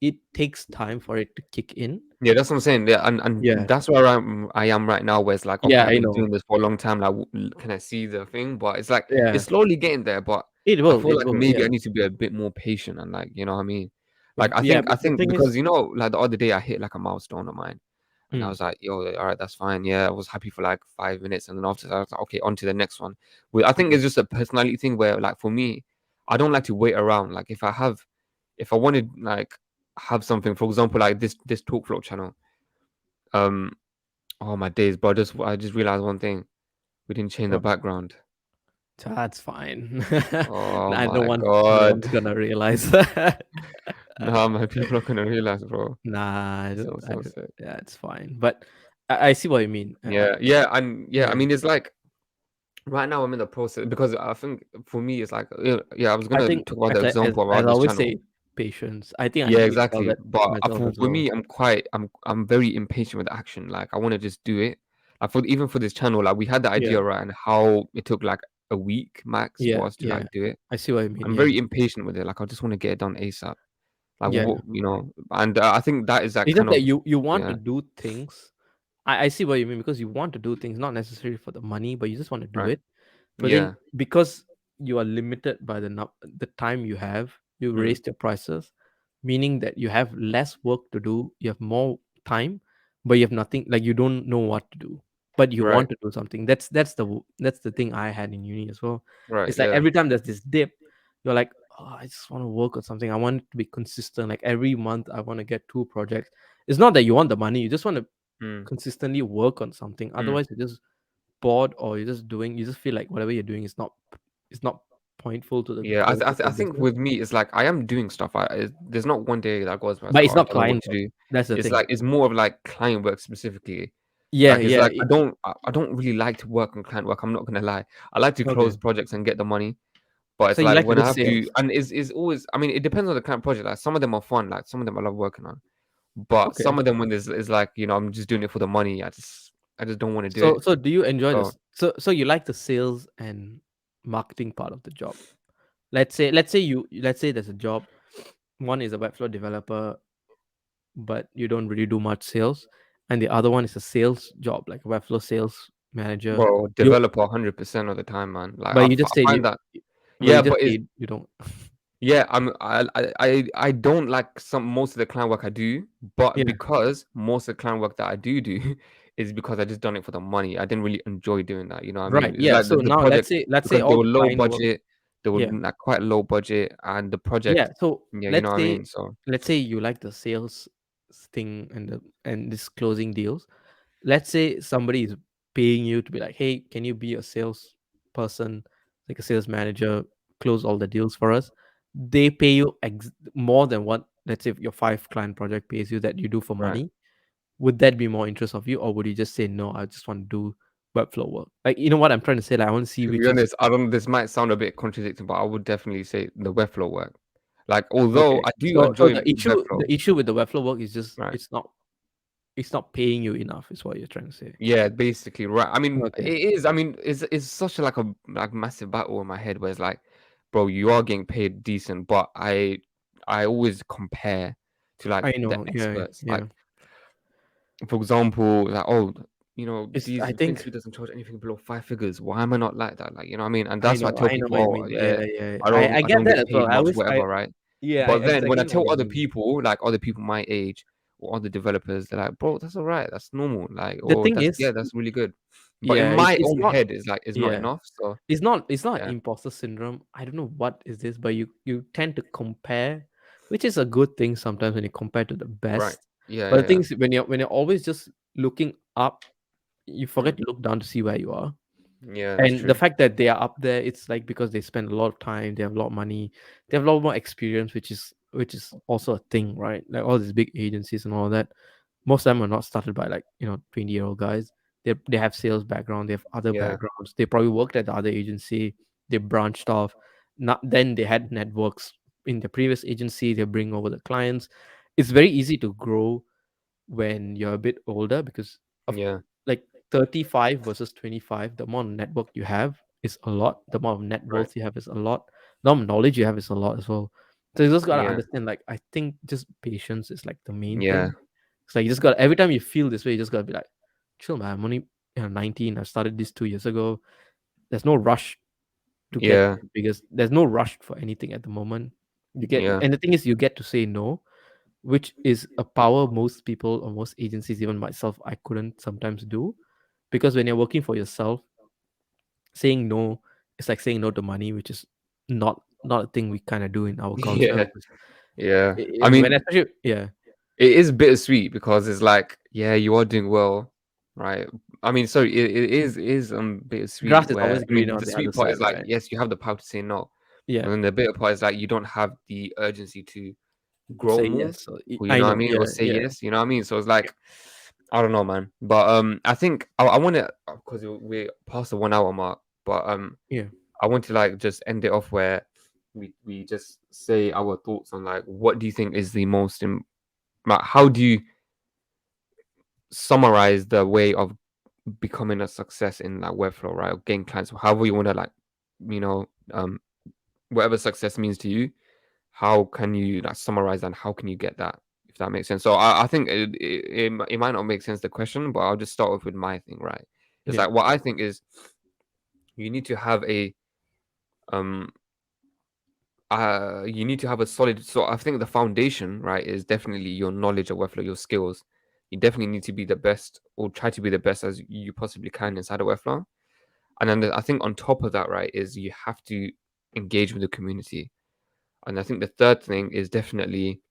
it takes time for it to kick in. Yeah, that's what I'm saying. Yeah, and Yeah, that's where I am right now. Where it's like, okay, yeah, I've I been know. doing this for a long time. Like, can I see the thing? But it's like it's Yeah, slowly getting there. But I feel it like will. maybe Yeah, I need to be a bit more patient and like, you know what I mean? Like, yeah. I But the think thing is, because like the other day I hit like a milestone of mine, and I mm, was like, yo, all right, that's fine. Yeah, I was happy for like 5 minutes, and then after that, I was like, okay, on to the next one. Well, I think mm, it's just a personality thing where, like, for me, I don't like to wait around. Like, if I wanted like have something, for example, like this TalkFlow channel. Um, oh my days, bro! I just realized one thing. We didn't change the well, background. that's fine. Oh Nah, my no one's god. gonna realize that. Nah, my people are gonna realize, bro. Nah, So I so don't. sick. Yeah, it's fine. But I see what you mean. Yeah, yeah, and yeah. I Yeah, mean, it's like right now I'm in the process because I think for me it's like yeah. I was I gonna think talk about the example as about I this always channel. say, patience. I think I Yeah, need to tell exactly. that to But myself as for well. me, I'm very impatient with action. Like I want to just do it. Like for even for this channel, like we had the Yeah, idea right, and how it took like a week max yeah, for us to yeah. like do it. I see what you mean. I'm Yeah, very impatient with it. Like I just want to get it done ASAP. Like yeah. what you know, and I think that is that It's just kind that of you want to yeah, do things. I see what you mean because you want to do things not necessarily for the money, but you just want to do right. it. But then Yeah. because you are limited by the time you have, you Mm, raise your prices, meaning that you have less work to do, you have more time, but you have nothing, like you don't know what to do. But you right. want to do something. That's the thing I had in uni as well. Right. It's like Yeah. every time there's this dip, you're like, oh, I just want to work on something. I want it to be consistent. Like every month I want to get 2 projects. It's not that you want the money, you just want to Mm, consistently work on something. mm. Otherwise you're just bored or you just feel like whatever you're doing is not pointful to the Yeah. purpose I of think business. with me, it's like I am doing stuff. There's not one day that goes by. It's But like, it's oh, I not don't know what client to work. do. That's the It's thing. like it's more of like client work specifically. Yeah, Like it's yeah. like I don't really like to work on client work. I'm not gonna lie. I like to Okay. close projects and get the money. But So it's you like like to when do I have to, sales. and it's always. I mean, it depends on the kind of project. Like some of them are fun. Like some of them I love working on. But Okay. some of them when there's is like I'm just doing it for the money. I just don't want to do So it. so do you enjoy So this? So you like the sales and marketing part of the job? Let's say there's a job. One is a Webflow developer, but you don't really do much sales, and the other one is a sales job, like a Webflow sales manager. bro, You developer 100% of the time, man. Like but you I just said find that you yeah, just but it's say you don't. yeah. I don't like some most of the client work I do, but Yeah. because most of the client work that I do is because I just done it for the money. I didn't really enjoy doing that. You know what I mean? Right. It's Yeah. like So the now project let's say because they all were the low client work. budget. They were Yeah. like quite low budget, and the Yeah. project, So yeah, you know what I mean. So let's say you like the sales thing and this closing deals. Let's say somebody is paying you to be like, hey, can you be a sales person, like a sales manager, close all the deals for us? They pay you more than what, let's say, if your 5 client project pays you that you do for right. money. Would that be more interest of you, or would you just say no? I just want to do Webflow work. Like you know what I'm trying to say. Like I want to see To be which is honest, I don't. This might sound a bit contradicting, but I would definitely say the Webflow work. Like, although okay. I do So enjoy Webflow, the issue with the Webflow work is just right? it's not paying you enough. Is what you're trying to say. Yeah, basically, right. I mean, Okay. it is. I mean, it's such a, like a like massive battle in my head where it's like, bro, you are getting paid decent, but I always compare to like I the know. Yeah. experts. Yeah. Like, for example, like It's I these think Vinci doesn't charge anything below 5 figures. Why am I not like that? Like, you know what I mean? And that's why I tell I know people, what you oh, mean. yeah, Yeah. Yeah. I I get don't that get as well. paid much, whatever, right? Yeah. But I then when I second what tell you other mean. people, like other people my age or other developers, they're like, bro, that's all right, that's normal. Like, The oh, thing is, that's really good. But in yeah, my it's own not. head, it's like it's not Yeah. enough. So It's not yeah, imposter syndrome. I don't know what is this, but you tend to compare, which is a good thing sometimes when you compare to the right. best. Yeah, But the yeah, thing yeah. is when you're always just looking up, you Mm. forget to look down to see where you are. Yeah, that's And the true. fact that they are up there, it's like because they spend a lot of time, they have a lot of money, they have a lot more experience, which is also a thing, right? Like all these big agencies and all that, most of them are not started by like 20-year-old guys. They have sales background, they have other Yeah, backgrounds, they probably worked at the other agency, they branched off. Not then they had networks in the previous agency, they bring over the clients. It's very easy to grow when you're a bit older because of yeah, like 35 versus 25, the amount of network you have is a lot, the amount of net right. worth you have is a lot, the amount of knowledge you have is a lot as well. So you just gotta Yeah. understand. Like I think just patience is like the main Yeah. thing. It's like you just got every time you feel this way, you just gotta be like, chill, man. I'm only 19. I started this 2 years ago. There's no rush to get Yeah. the biggest. There's no rush for anything at the moment. You get, Yeah. and the thing is, you get to say no, which is a power most people or most agencies, even myself, I couldn't sometimes do, because when you're working for yourself, saying no is like saying no to money, which is not a thing we kind of do in our culture. Yeah. Yeah. I When mean, especially, yeah, it is bittersweet because it's like, yeah, you are doing well, right? I mean, sorry, it is bittersweet grass is where always I mean greener on the the other sweet part side, is like, right? yes, you have the power to say no. Yeah, And then the bitter part is like you don't have the urgency to grow say more, yes. So, or you I know what I know. mean, or Yeah, say yeah, yes, you know what I mean? So it's like I don't know, man. But I think I want to because we're past the 1 hour mark, but yeah, I want to like just end it off where we just say our thoughts on like what do you think is the most like, how do you summarize the way of becoming a success in like Webflow, right? Or getting clients, however you want to like, you know, whatever success means to you, how can you like summarize and how can you get that? If that makes sense. So I think it might not make sense the question, but I'll just start off with my thing, right? It's yeah, like what I think is you need to have a um you need to have a solid, so I think the foundation, right, is definitely your knowledge of Webflow, your skills. You definitely need to be the best or try to be the best as you possibly can inside of Webflow. And then I think on top of that, right, is you have to engage with the community. And I think the third thing is definitely,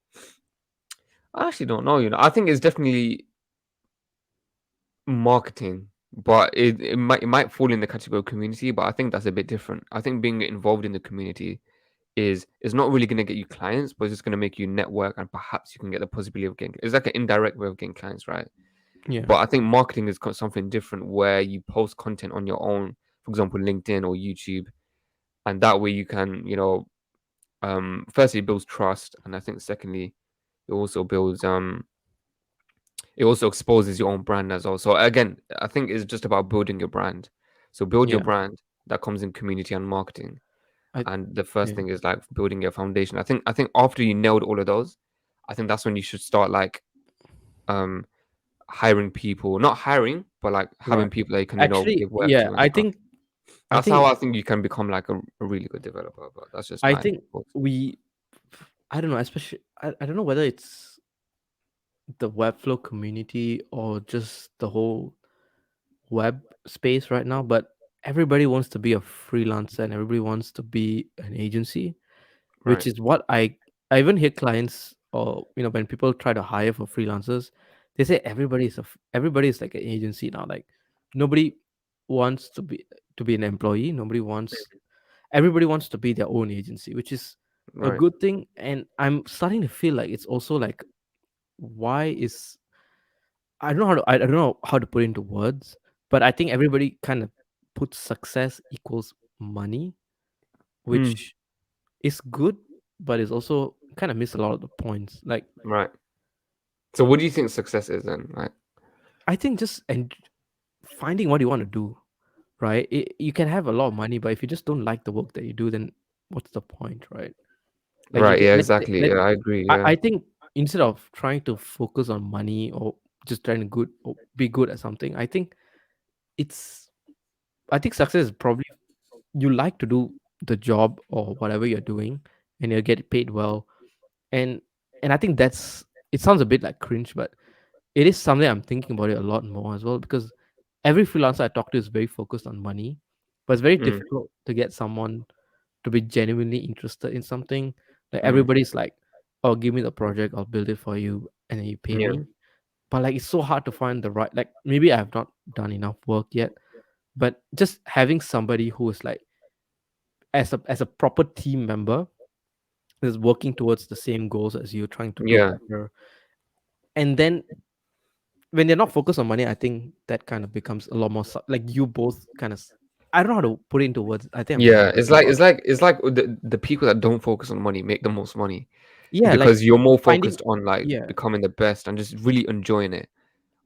I actually don't know, I think it's definitely marketing, but it might fall in the category of community, but I think that's a bit different. I think being involved in the community is not really going to get you clients, but it's just going to make you network and perhaps you can get the possibility of getting. It's like an indirect way of getting clients, right? yeah, But I think marketing is something different where you post content on your own, for example, LinkedIn or YouTube, and that way you can, firstly it builds trust, and I think secondly it also builds it also exposes your own brand as well. So again, I think it's just about building your brand. So build your yeah. brand that comes in community and marketing. I And the first yeah, thing is like building your foundation. I think after you nailed all of those, I think that's when you should start like um hiring people. Not hiring, but like having right. people that you can, Actually, give work yeah. to and I stuff. think I That's how think I think you can become like a really good developer. But that's just I my think thoughts. we. I don't know. Especially, I don't know whether it's the Webflow community or just the whole web space right now, but everybody wants to be a freelancer and everybody wants to be an agency, which Right. is what I even hear clients, or when people try to hire for freelancers, they say everybody is like an agency now. Like nobody wants to be an employee. Nobody wants Everybody wants to be their own agency, which is a Right. good thing. And I'm starting to feel like it's also like, why is I don't know how to put it into words, but I think everybody kind of puts success equals money, Mm, which is good, but is also kind of miss a lot of the points. Like right. So what do you think success is then? Like, I think just and finding what you want to do, right? You can have a lot of money, but if you just don't like the work that you do, then what's the point, right? Like you right, get yeah, let's say, exactly. let Yeah, I agree. I Yeah. think instead of trying to focus on money or just trying to be good at something, it's I think success is probably you like to do the job or whatever you're doing and you get paid well, and I think that's it sounds a bit like cringe, but it is something I'm thinking about it a lot more as well, because every freelancer I talk to is very focused on money, but it's very Mm, difficult to get someone to be genuinely interested in something. Like mm, everybody's like, oh, give me the project, I'll build it for you, and then you pay yeah. me. But like it's so hard to find the right, like maybe I have not done enough work yet, but just having somebody who is like as a proper team member is working towards the same goals as you, trying to do Yeah. better. And then when they're not focused on money, I think that kind of becomes a lot more like you both kind of I don't know how to put it into words. I think I'm Yeah, it's rambling a like lot. the people that don't focus on money make the most money Yeah, like because you're more finding focused on like yeah. becoming the best and just really enjoying it.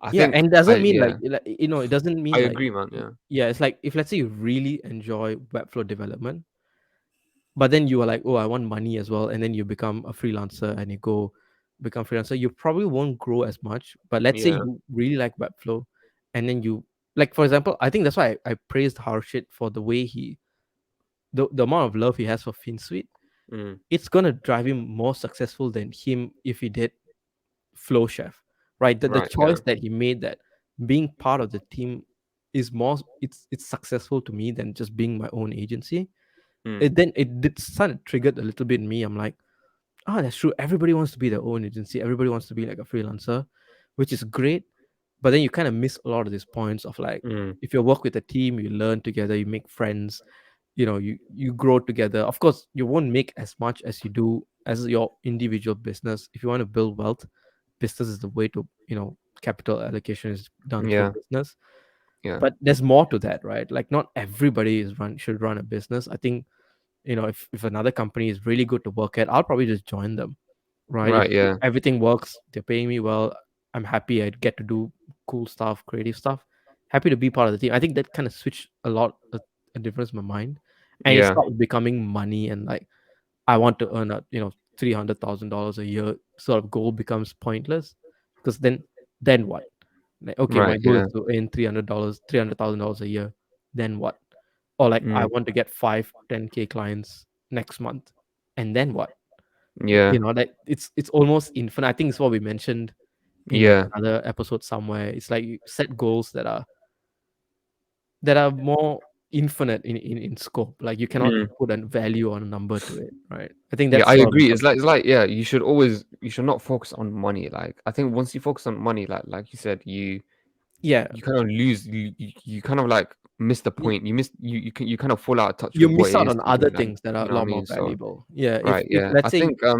I Yeah, think and I doesn't mean yeah, it doesn't I mean like agree, man. Yeah. yeah, it's like if let's say you really enjoy Webflow development, but then you are like, oh, I want money as well, and then you become a freelancer and you go become freelancer, you probably won't grow as much. But let's say Yeah. you really like Webflow, and then you, like, for example, I think that's why I praised Harshit for the way the amount of love he has for FinSuite. Mm. It's gonna drive him more successful than him if he did Flow Chef, right? The Right. Yeah. choice that he made, that being part of the team is more, it's successful to me than just being my own agency. Mm. It did kind of triggered a little bit in me. I'm like, ah, that's true. Everybody wants to be their own agency. Everybody wants to be like a freelancer, which is great. But then you kind of miss a lot of these points of like, Mm. if you work with a team, you learn together, you make friends, you grow together. Of course, you won't make as much as you do as your individual business. If you want to build wealth, business is the way to, capital allocation is done through Yeah. business. Yeah. But there's more to that, right? Like, not everybody should run a business. I think, if another company is really good to work at, I'll probably just join them, right? If Right. Yeah. everything works, they're paying me well, I'm happy, I get to do cool stuff, creative stuff, happy to be part of the team. I think that kind of switched a difference in my mind, and it Yeah. stopped becoming money and like, I want to earn $300,000 a year sort of goal becomes pointless, because then what? Like, okay, my Right. goal Yeah. is to earn $300,000 a year. Then what? Or like, I Mm. want to get 10K clients next month, and then what? Yeah. That it's almost infinite. I think it's what we mentioned in like Yeah. another episode somewhere. It's like you set goals that are more infinite in scope. Like, you cannot Mm. put a value or a number to it, right? I think Yeah, that's I sort of agree. becomes, It's like you should not focus on money. Like I think once you focus on money, like you said, yeah. you kind of lose you kind of like miss the You, point. You kind of fall out of touch you with what miss it out is on to other do. Like things that are you a know what I lot more mean? So valuable. Yeah. If right, if yeah. I let's say, think what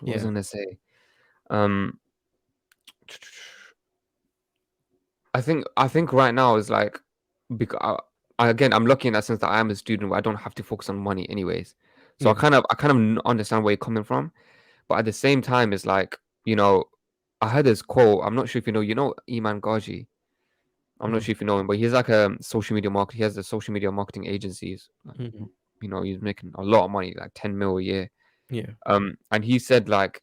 was I yeah. gonna say? Um I think right now is like because again I'm lucky in that sense that I am a student where I don't have to focus on money anyways. So Yeah. I kind of understand where you're coming from. But at the same time, it's like, you know, I heard this quote. I'm not sure if Iman Gaji. I'm not No. sure if you know him, but he's like a social media market. He has the social media marketing agencies. Like, Mhm. he's making a lot of money, like 10 mil a year. Yeah. And he said like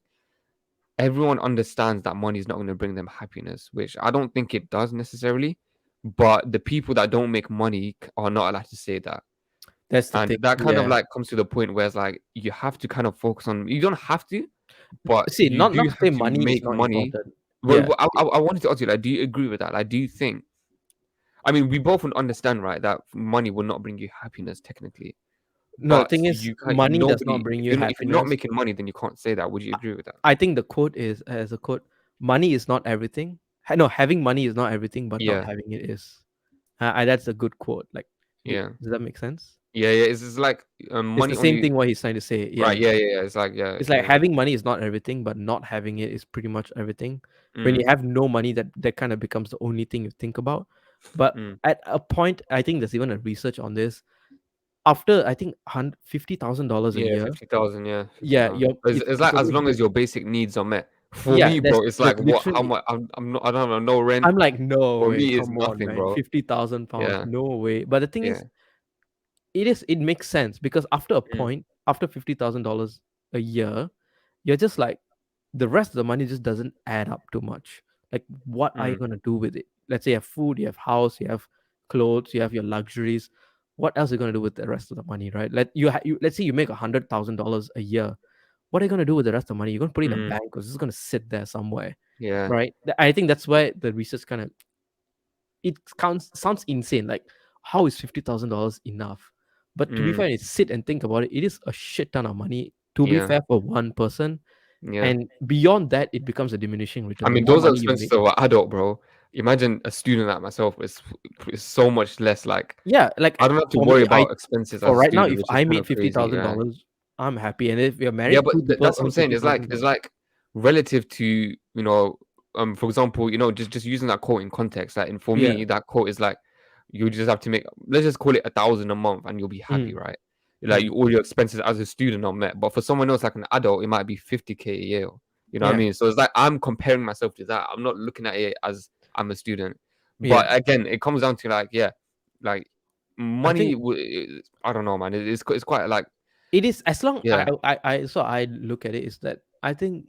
everyone understands that money is not going to bring them happiness, which I don't think it does necessarily. But the people that don't make money are not allowed to say that. That's the And thing. that kind of Yeah. like comes to the point where it's like you have to kind of focus on. You don't have to, but See, you not do to say have to money is make not money. important. Well, Yeah. well, I wanted to ask you, like, do you agree with that? Like, do you think? I mean, we both understand, right, that money will not bring you happiness technically, No, the but thing is, you can't. money does not Nobody, bring you if you're not happiness. making money, then you can't say that. Would you agree with that? I think the quote is, as a quote, money is not everything. No, having money is not everything, but not Yeah, having it is. That's a good quote. Like, yeah, does that make sense? yeah, yeah. It's like It's the money same only. thing what he's trying to say. Right? Yeah. Yeah, yeah, yeah. It's like yeah, It's like yeah. having money is not everything, but not having it is pretty much everything. When you Mm, have no money, that kind of becomes the only thing you think about. But mm. at a point, I think there's even a research on this. After, I think, $50,000 a Yeah, year, 50,000. Yeah, yeah, 50,000. It's it's like a as bit long as your basic needs are met. For yeah. me, That's bro, it's like that's what? How literally. much? I'm not. I don't have no rent. I'm like, no For way, me, it's come on, nothing, man, bro. 50,000 pounds, Yeah, no way. But the thing yeah. is, it makes sense, because after a Mm, point, after $50,000 a year, you're just like, the rest of the money just doesn't add up too much. Like, what are you mm, gonna do with it? Let's say you have food, you have house, you have clothes, you have your luxuries. What else are you gonna do with the rest of the money, right? Let's say you make $100,000 a year. What are you gonna do with the rest of the money? You're gonna put it in a mm. bank, because it's gonna sit there somewhere, Yeah. right? I think that's why the research kind of, it sounds insane. Like, how is $50,000 enough? But to be Mm, fair, sit and think about it, it is a shit ton of money. To be yeah. fair, for one person, Yeah. and beyond that, it becomes a diminishing I return. The mean, more those are money you expenses make, of an adult, bro. Imagine a student like myself is so much less. Like, yeah. Like, I don't have to for worry me, about expenses for as a right now, student, if which is I kind made of fifty crazy. thousand Yeah. dollars, I'm happy. And if you're Yeah, married, but two people that's what I'm earn saying. fifty It's thousand like dollars. relative to for example, just using that quote in context. Like, and for Yeah. me, that quote is like you just have to make. Let's just call it 1,000 a month, and you'll be happy, Mm, right? Like mm, all your expenses as a student are met. But for someone else, like an adult, it might be 50K a year. You know what I yeah. mean? So it's like I'm comparing myself to that. I'm not looking at it as I'm a student. Yeah. But again, it comes down to like, yeah, like I money. think I don't know, man. It's quite like. It is as long Yeah, I so I look at it is that I think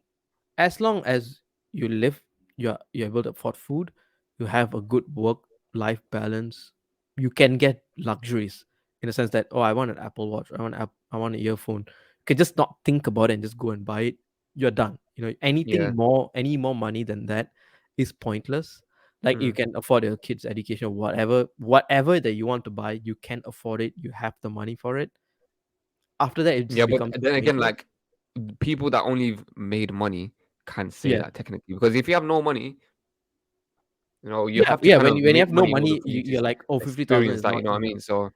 as long as you live, you're able to afford food, you have a good work life balance, you can get luxuries in the sense that, oh, I want an Apple Watch, I want an earphone. You can just not think about it and just go and buy it. You're done. yeah. Any more money than that is pointless. Like you Mm. can afford your kids' education, whatever that you want to buy, you can afford it. You have the money for it. After that, it Yeah, just but becomes then again, pointless. like people that only made money can say Yeah. that technically, because if you have no money, you Yeah, have to yeah. kind When of you make have no money in order money, for you to you're like, oh, 50,000 experience is that. You not know what I enough. mean? So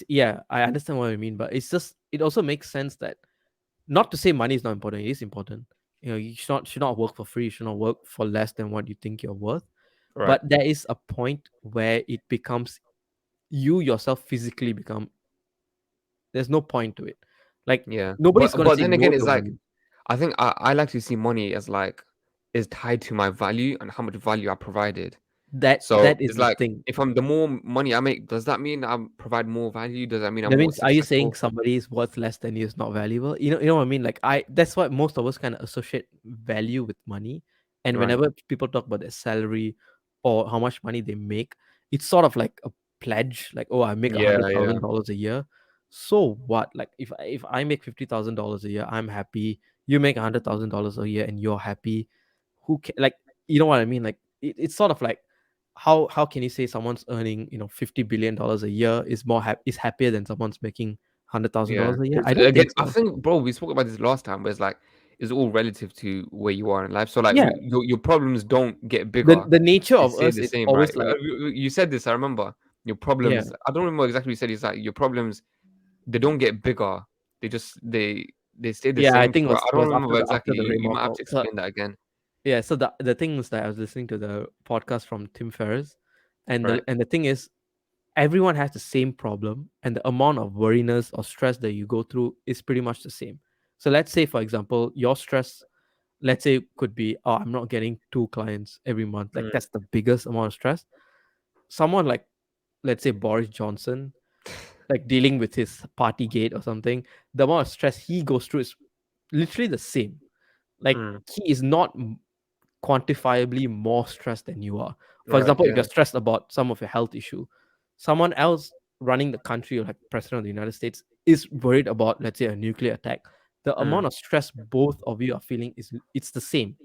Yeah, I understand what you mean, but it also makes sense that not to say money is not important. It is important. You should not work for free. You should not work for less than what you think you're worth. right, But there is a point where it becomes you yourself physically become. There's no point to it. Like yeah. nobody's gonna But say then no again, it's to like money. I think I like to see money as like is tied to my value and how much value I provided. So That is it's the like thing. if I'm the more money I make, does that mean I provide more value? Does that mean I'm That more means, are you saying successful? somebody is worth less than you is not valuable? You know what I mean? Like that's what most of us kind of associate value with money. And Right. whenever people talk about their salary or how much money they make, it's sort of like a pledge. Like, oh, I make a Yeah, hundred yeah, thousand dollars a year. So what? Like, if I make $50,000 a year, I'm happy. You make $100,000 a year, and you're happy. Like, you know what I mean? Like, it's sort of like how can you say someone's earning $50 billion a year is happier than someone's making hundred thousand yeah. dollars a year? It's I don't again, think I so. think, bro, we spoke about this last time, where it's like it's all relative to where you are in life. So like Yeah, your problems don't get the bigger; the nature they of stay us the is same, right? always like, You said this, I remember. Your yeah, problems, I don't remember exactly what you said. It's like your problems, they don't get bigger; they stay the yeah. I same. think So I don't was remember after exactly. the You rainbow might have call. to So explain that again, yeah, so the thing is that I was listening to the podcast from Tim Ferriss, and the right? and the thing is, everyone has the same problem, and the amount of worriness or stress that you go through is pretty much the same. So let's say, for example, your stress, let's say, could be, oh, I'm not getting 2 clients every month. Like Mm, that's the biggest amount of stress. Someone like, let's say, Boris Johnson, like dealing with his party gate or something, the amount of stress he goes through is literally the same. Like mm, he is not quantifiably more stressed than you are. For right, example, if you're yeah, stressed about some of your health issue, someone else running the country, or like president of the United States, is worried about, let's say, a nuclear attack. The mm, amount of stress both of you are feeling it's the same.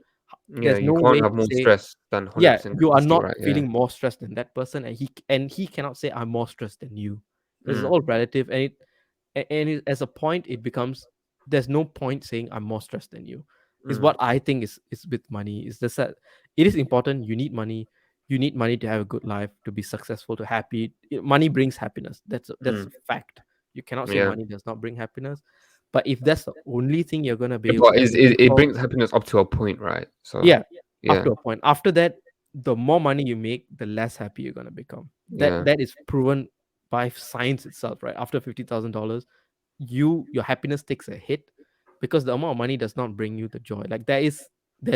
yeah. There's You no can't way have to more say, stress than yeah, 100% you are capacity, not right? Yeah. feeling more stressed than that person, and he cannot say, I'm more stressed than you. This is Mm, all relative, as a point, it becomes, there's no point saying I'm more stressed than you. Is mm, what I think is with money. Is just that it is important. You need money. You need money to have a good life, to be successful, to happy. Money brings happiness. That's mm. a fact. You cannot say Yeah. money does not bring happiness. But if that's the only thing you're gonna Yeah, be able but to is live it for, brings happiness up to a point, right? So yeah, up yeah, to a point. After that, the more money you make, the less happy you're gonna become. That yeah. that is proven by science itself, right? After $50,000, your happiness takes a hit because the amount of money does not bring you the joy. Like there's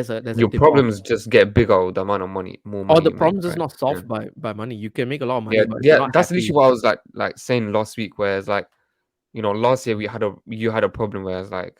a Your dip off. problems just get bigger with the amount of money, more Or money the you make, problem is right? not Yeah. solved by money. You can make a lot of Yeah, money, but if you're yeah, not that's happy, literally what I was like saying last week, where it's like, last year you had a problem where it's like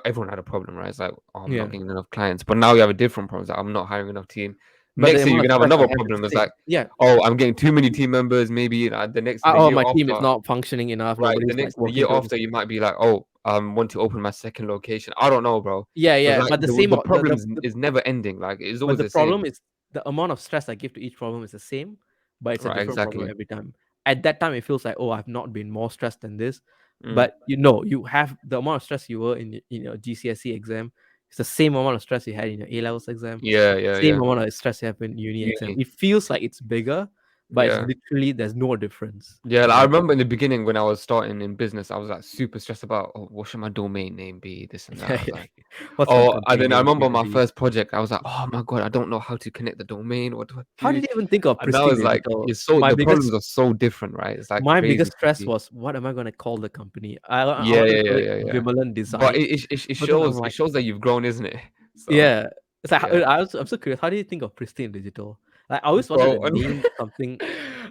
everyone had a problem, right? It's like, oh, I'm not yeah. getting enough clients. But now you have a different problem. It's like, I'm not hiring enough team. But the Next year you're amount of gonna have stress I another have is problem. the It's same. like, Yeah. oh, I'm getting too many team members. Maybe the Oh, year my team is after, not functioning enough. right? Nobody's like The year working towards. after you might be like, oh, I want to open my second location. I don't know, bro. Yeah, So it's yeah. like But the same the problems the is never ending. Like it's But always the the same. problem is the amount of stress I give to each problem is the same, but it's a Right, different problem exactly. every time. At that time, it feels like, oh, I've not been more stressed than this. Mm. But you have the amount of stress you were in your GCSE exam. It's the same amount of stress you had in your A levels exam. Yeah, yeah, Same yeah. amount of stress you have in uni exam. Uni. It feels like it's bigger, but it's Yeah. literally there's no difference Yeah, in like, I that. remember in the beginning when I was starting in business, I was like super stressed about, oh, what should my domain name be? This and that. I was like, What's my oh, and domain then I name remember gonna my be? first project, I was like, oh my God, I don't know how to connect the domain. What do I How do? did you even think of And now Pristine it's like, Digital? the problems are so different, right? It's like My crazy biggest to stress see. was, what am I gonna call the company? I Yeah, wanted to yeah, call yeah, it yeah, yeah. Vimalan But Design, it but then I'm shows like, that you've grown, isn't it? So yeah. It's like, yeah, I'm so curious. How do you think of Pristine Digital? Like, I always wanted bro. to name something.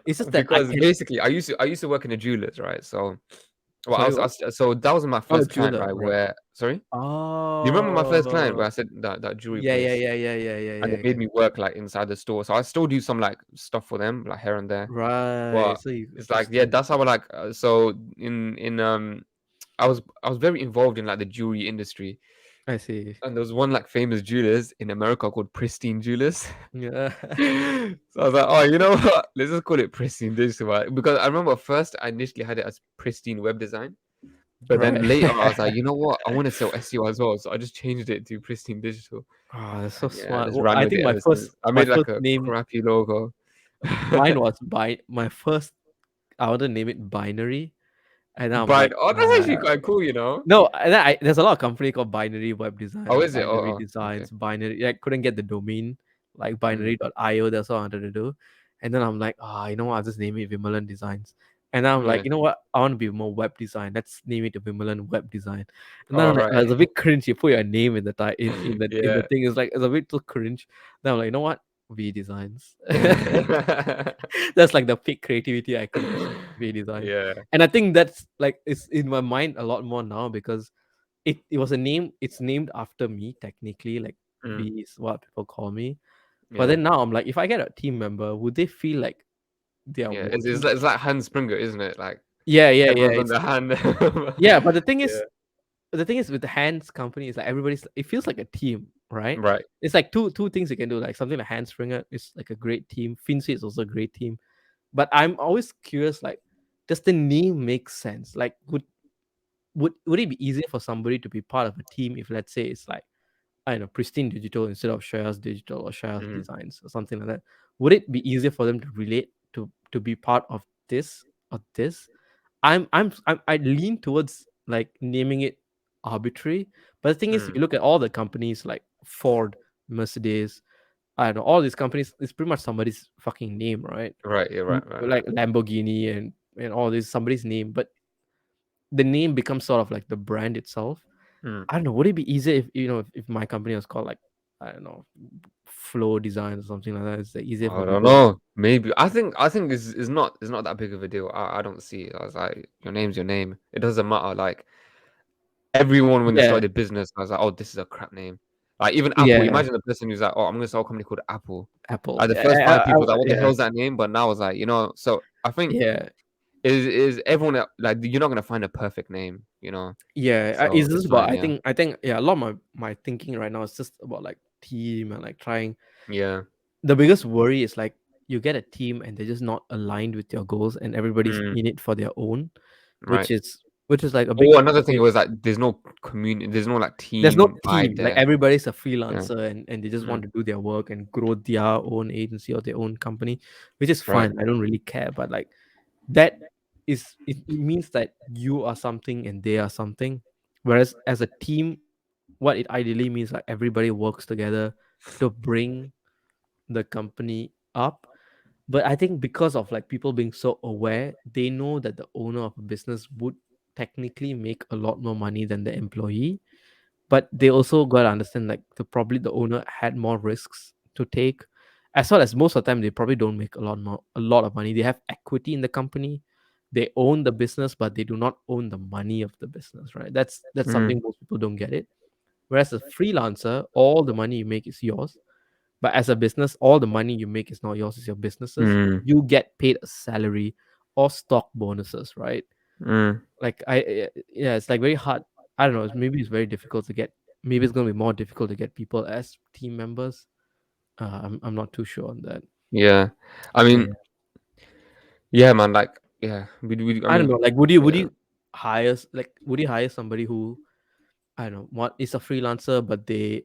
It's just that I Because can. basically, I used to work in a jewelers, right? So Well, Sorry, what? so that was my Oh, first client, jeweler, right? right? Where sorry, do you remember my first client where Oh, I said that jewelry yeah, yeah, place, yeah, yeah, yeah, yeah, and they yeah, made yeah. me work like inside the store. So I still do some like stuff for them, like here and there. Right. But So you it's like yeah, interesting. that's how I like. So in I was very involved in like the jewelry industry, I see. and there was one like famous jewelers in America called Pristine Jewelers. Yeah. So I was like, oh, you know what? Let's just call it Pristine Digital, right? Because I remember first I initially had it as Pristine Web Design, but then Right. later I was like, you know what? I want to sell SEO as well, so I just changed it to Pristine Digital, Oh, that's so and yeah, I smart. just Well, ran I with think it my ever first since. I my made like first a name, crappy logo. mine was my first, I wanted to name it Binary, and I'm But like, oh, that's actually quite cool, you know. no, and then there's a lot of company called Binary Web Design Oh, or is it? Binary Okay. Designs, Binary. I couldn't get the domain, like Mm, binary.io. That's what I wanted to do. And then I'm like, you know what? I'll just name it Vimalan Designs. And then I'm like, yeah. you know what? I want to be more web design. Let's name it Vimalan Web Design. And then I'm All like, right. it's a bit cringe. You put your name in the in the Yeah. thing. It's like it's a bit too cringe. Then I'm like, you know what? V Designs. That's like the peak creativity I could achieve. V Design. Yeah. And I think that's like it's in my mind a lot more now because it was a name. It's named after me technically. Like Mm, V is what people call me. But yeah. then now I'm like, if I get a team member, would they feel like they are Yeah. working? It's like Hans Springer, isn't it? Like Yeah, yeah, yeah. everyone's on It's the hand. yeah. But Yeah. the thing is with the hands company, it's like everybody's. It feels like a team, right? Right. It's like two things you can do. Like something like Hand Springer is like a great team. Finsi is also a great team. But I'm always curious, like, does the name make sense? Like, would it be easier for somebody to be part of a team if let's say it's like I don't know Pristine Digital instead of Shais Digital or Shais Mm, Designs or something like that? Would it be easier for them to relate to be part of this or this? I lean towards like naming it arbitrary, but the thing is, if mm. you look at all the companies like Ford, Mercedes, I don't know, all these companies, it's pretty much somebody's fucking name, right? Right. Yeah. Right. Like Lamborghini and all this somebody's name, but the name becomes sort of like the brand itself. Mm. I don't know. Would it be easier if if my company was called like I don't know, Flow Design or something like that? It's like easier for I don't people to know. Maybe I think it's not that big of a deal. I don't see it. I was like, your name's your name. It doesn't matter. Like everyone when they yeah, started a business, I was like, oh, this is a crap name. Like even Apple. yeah, Imagine the person who's like, oh, I'm gonna start a company called Apple. Apple. Like the first five people was like, what the Yeah, hell is that name? But now it's like, you know. So I think yeah, is everyone like you're not gonna find a perfect name, you know. yeah. So It's it's just about fine. Yeah. I think yeah. A lot of my thinking right now is just about like team and like trying. Yeah. The biggest worry is like you get a team and they're just not aligned with your goals and everybody's Mm, in it for their own, right. which is like a big Oh, another thing big was like there's no community, there's no like there's no team vibe team. Like there. everybody's a Yeah. freelancer and they just Mm, want to do their work and grow their own agency or their own company, which is right. fine. I don't really care. But like that it means that you are something and they are something. Whereas as a team, what it ideally means like everybody works together to bring the company up. But I think because of like people being so aware, they know that the owner of a business would technically make a lot more money than the employee, but they also got to understand like the owner had more risks to take, as well as most of the time they probably don't make a lot of money. They have equity in the company, they own the business, but they do not own the money of the business, right? That's Mm, something most people don't get it. Whereas a freelancer, all the money you make is yours, but as a business, all the money you make is not yours, it's your business's. mm, You get paid a salary or stock bonuses, right? mm. Like yeah, it's like very hard. I don't know, maybe it's very difficult to get, maybe it's going to be more difficult to get people as team members. I'm not too sure on that. Yeah. I mean, Yeah, yeah, man. Like, yeah. I I don't know, mean, like would yeah. you would you hire somebody who I don't know what is a freelancer but they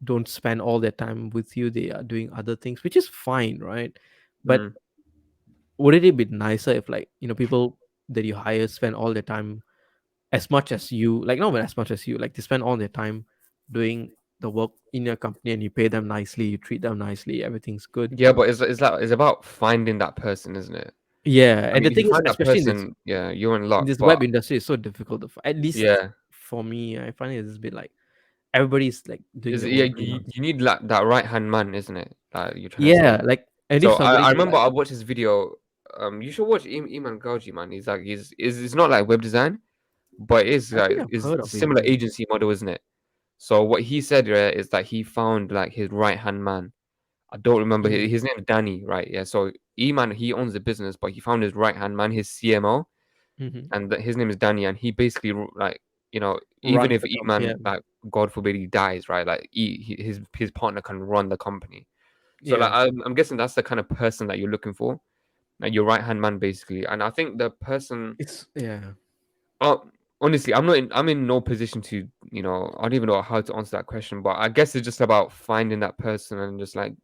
don't spend all their time with you, they are doing other things, which is fine, right? But Mm. would it be nicer if like people that you hire spend all their time as much as you, like not as much as you, like they spend all their time doing the work in your company and you pay them nicely, you treat them nicely, everything's good. Yeah, but it's about finding that person, isn't it? Yeah, I and mean, the if you thing is, find that especially person, yeah, you're in in luck. this But web industry, it's so difficult to at least yeah, for me, I find it a bit like everybody's like doing is their yeah, own freelance. you need like that right hand man, isn't it? Like you're trying to Yeah, say. like I need So somebody I who remember like I watched this video. you should watch Iman Gauji, man. He's like it's not like web design, but it's I think like I've is heard of him. similar Yeah. agency model, isn't it? So what he said is that he found like his right hand man. I don't remember Mhm. his name is Danny, right? Yeah. So Iman he owns the business, but he found his right hand man, his CMO, Mhm. and his name is Danny, and he basically like even Runs if the company. Iman Yeah. like God forbid he dies, right? Like his partner can run the company. So like Yeah. I'm guessing that's the kind of person that you're looking for, like your right hand man basically. And I think the person, It's yeah. oh, honestly, I'm in no position to I don't even know how to answer that question. But I guess it's just about finding that person and just like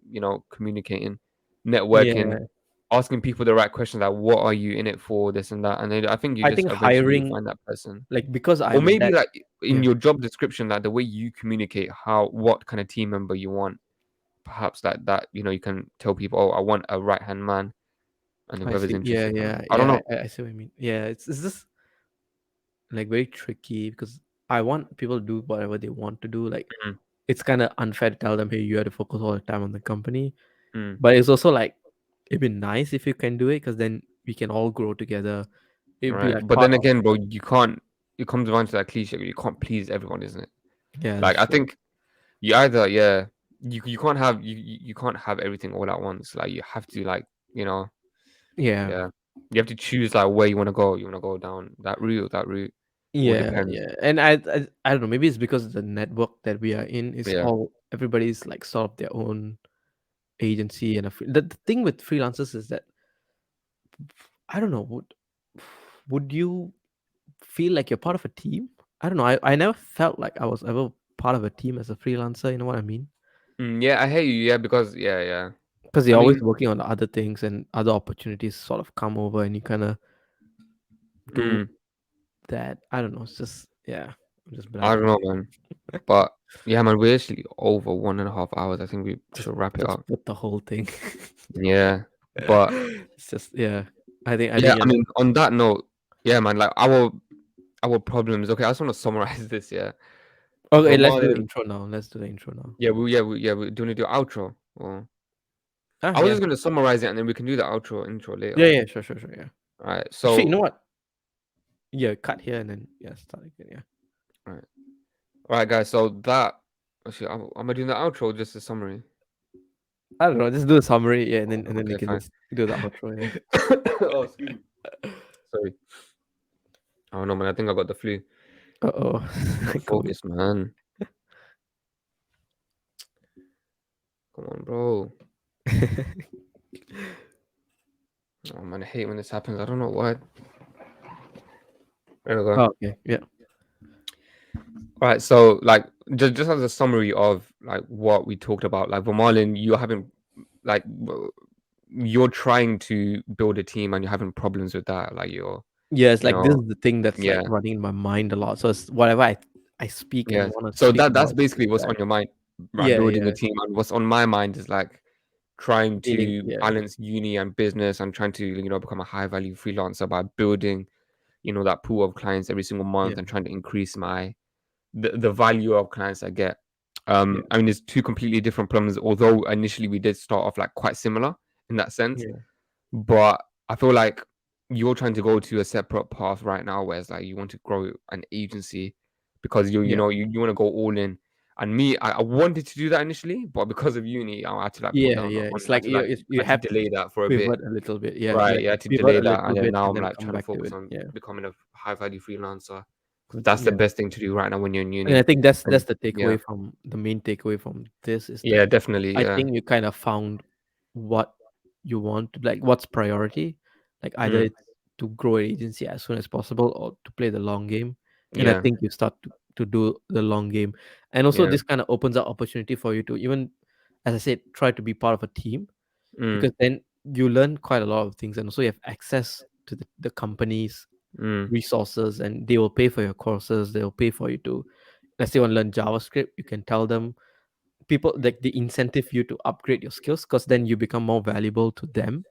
communicating, networking, Yeah. asking people the right questions like what are you in it for, this and that, and then I think you I just think eventually you hiring, find that person. like, because Or I'm maybe that. like in Yeah. your job description, like the way you communicate how what kind of team member you want, perhaps that you can tell people, oh, I want a right hand man, and I whoever's see. Yeah. interested Yeah. can. I don't Yeah. know. I see what you mean. Yeah. It's just like very tricky because I want people to do whatever they want to do. Like, Mm, it's kind of unfair to tell them, hey, you have to focus all the time on the company. mm, But it's also like it'd be nice if you can do it because then we can all grow together. It'd be right, like but part then of, again, bro, you can't. It comes down to that cliche. You can't please everyone, isn't it? yeah, Like that's I true. think you either you can't have you can't have everything all at once. Like you have to like Yeah. yeah you have to choose like where you want to go. You want to go down that route, or Yeah, depends. yeah. And I don't know, maybe it's because the network that we are in is Yeah. all everybody's like sort of their own agency and the thing with freelancers is that I don't know, would you feel like you're part of a team? I don't know. I never felt like I was ever part of a team as a freelancer, you know what I mean? Yeah, I hear you. Yeah, because yeah. Because I you're always mean, working on other things and other opportunities sort of come over and you kind of do mm, that. I don't know. It's just, yeah, I'm just I blabbing. don't know, man. But yeah, man, we're actually over 1.5 hours. I think we Just should wrap it just up. put the whole thing. Yeah, but It's just, yeah. I yeah, think I mean, on that note, yeah, man, like our problems. Okay, I just want to summarize this. Yeah, okay, let's do the Vermalion. intro now. Let's do the intro now. We do want to do outro. Or Ah, I was yeah. just gonna summarize it and then we can do the outro intro Yeah, later. yeah, sure, yeah. All right. Actually, you So, know what? Yeah, cut here and then yeah, start again. Yeah. all right, all right, guys. So that actually, am I doing the outro or just a summary? I don't know. Just do a summary, yeah, and then we Okay, can fine. just do the outro. Yeah. Oh, excuse me. Sorry. Oh no, man. I think I got the flu. Uh oh. Not COVID. focused, man. Come on, bro. Oh man, I hate when this happens. I don't know why. There we go. Oh, okay. Yeah. All right, so like just as a summary of like what we talked about, like Vermaelen, you're having like you're trying to build a team and you're having problems with that. Like Yeah, it's you like this know, is the thing that's like yeah, running in my mind a lot. So it's whatever I speak and yeah. want to So speak that's about, it's basically just what's that. on your mind, right? Yeah, Building a yeah. team, and what's on my mind is like trying Meaning, to yeah, balance uni and business and trying to become a high value freelancer by building that pool of clients every single yeah, month and trying to increase the value of clients I get. yeah, I mean, there's two completely different problems. Although initially we did start off like quite similar in that sense, yeah, but I feel like you're trying to go to a separate path right now, where it's like you want to grow an agency because you you yeah, know you, you want to go all in. And me, I wanted to do that initially, but because of uni, I had to like put yeah, down yeah. on. It's I had like to like you I had to have to delay that for a bit. pivot a little bit. Yeah, you Right, have yeah, I to had to pivot delay a that, little and then bit now and I'm then like come trying to back to focus it. on Yeah, becoming a high value freelancer because that's the yeah. best thing to do right now when you're in And I uni. think that's And the yeah, takeaway from the main takeaway from this is that yeah, definitely, I yeah. think you kind of found what you want to like, what's priority. Like either Mm, it's to grow an agency as soon as possible or to play the long game. And I yeah, think you start to do the long game. And also yeah, this kind of opens up opportunity for you to even, as I said, try to be part of a team mm, because then you learn quite a lot of things and also you have access to the company's mm, resources and they will pay for your courses. They'll pay for you to, let's say you want to learn JavaScript, you can tell them people like the incentive you to upgrade your skills because then you become more valuable to them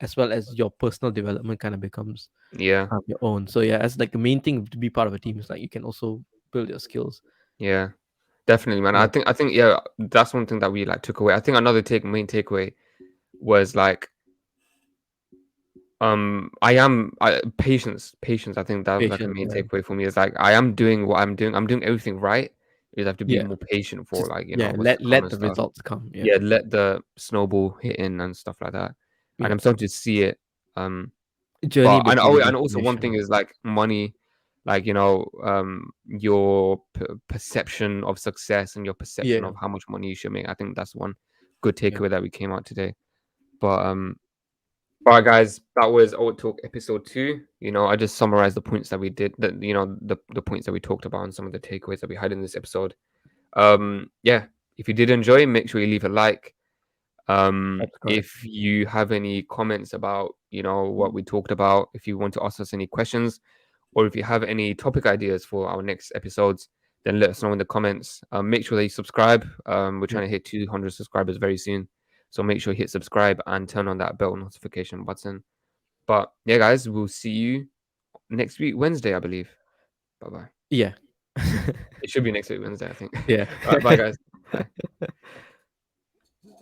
as well as your personal development kind of becomes yeah, your own. So yeah, as like the main thing to be part of a team is like you can also build your skills. yeah, definitely, man. Yeah. I think, yeah, that's one thing that we like took away. I think another main takeaway was like Patience. I think that was like a Patient, main yeah. takeaway for me. Is like I am doing what I'm doing. I'm doing everything right. You just have to be Yeah. more patient for, Just like, yeah, what's to come let and the stuff. results come. Yeah. Yeah, let the snowball hit in and stuff like that. And Yeah. I'm starting to see it. Journey But become and also one thing destination. is like money, like, your perception of success and your perception Yeah. of how much money you should make. I think that's one good Yeah. takeaway that we came out today. But all right, guys, that was Old Talk episode 2. I just summarized the points that we did, the points that we talked about and some of the takeaways that we had in this episode. Yeah, if you did enjoy, make sure you leave a like. That's correct. If you have any comments about, what we talked about, if you want to ask us any questions, or if you have any topic ideas for our next episodes, then let us know in the comments. Make sure that you subscribe. We're Yeah. trying to hit 200 subscribers very soon. So make sure you hit subscribe and turn on that bell notification button. But yeah, guys, we'll see you next week, Wednesday, I believe. Bye bye. Yeah. It should be next week, Wednesday, I think. Yeah. All right, bye, guys. Bye.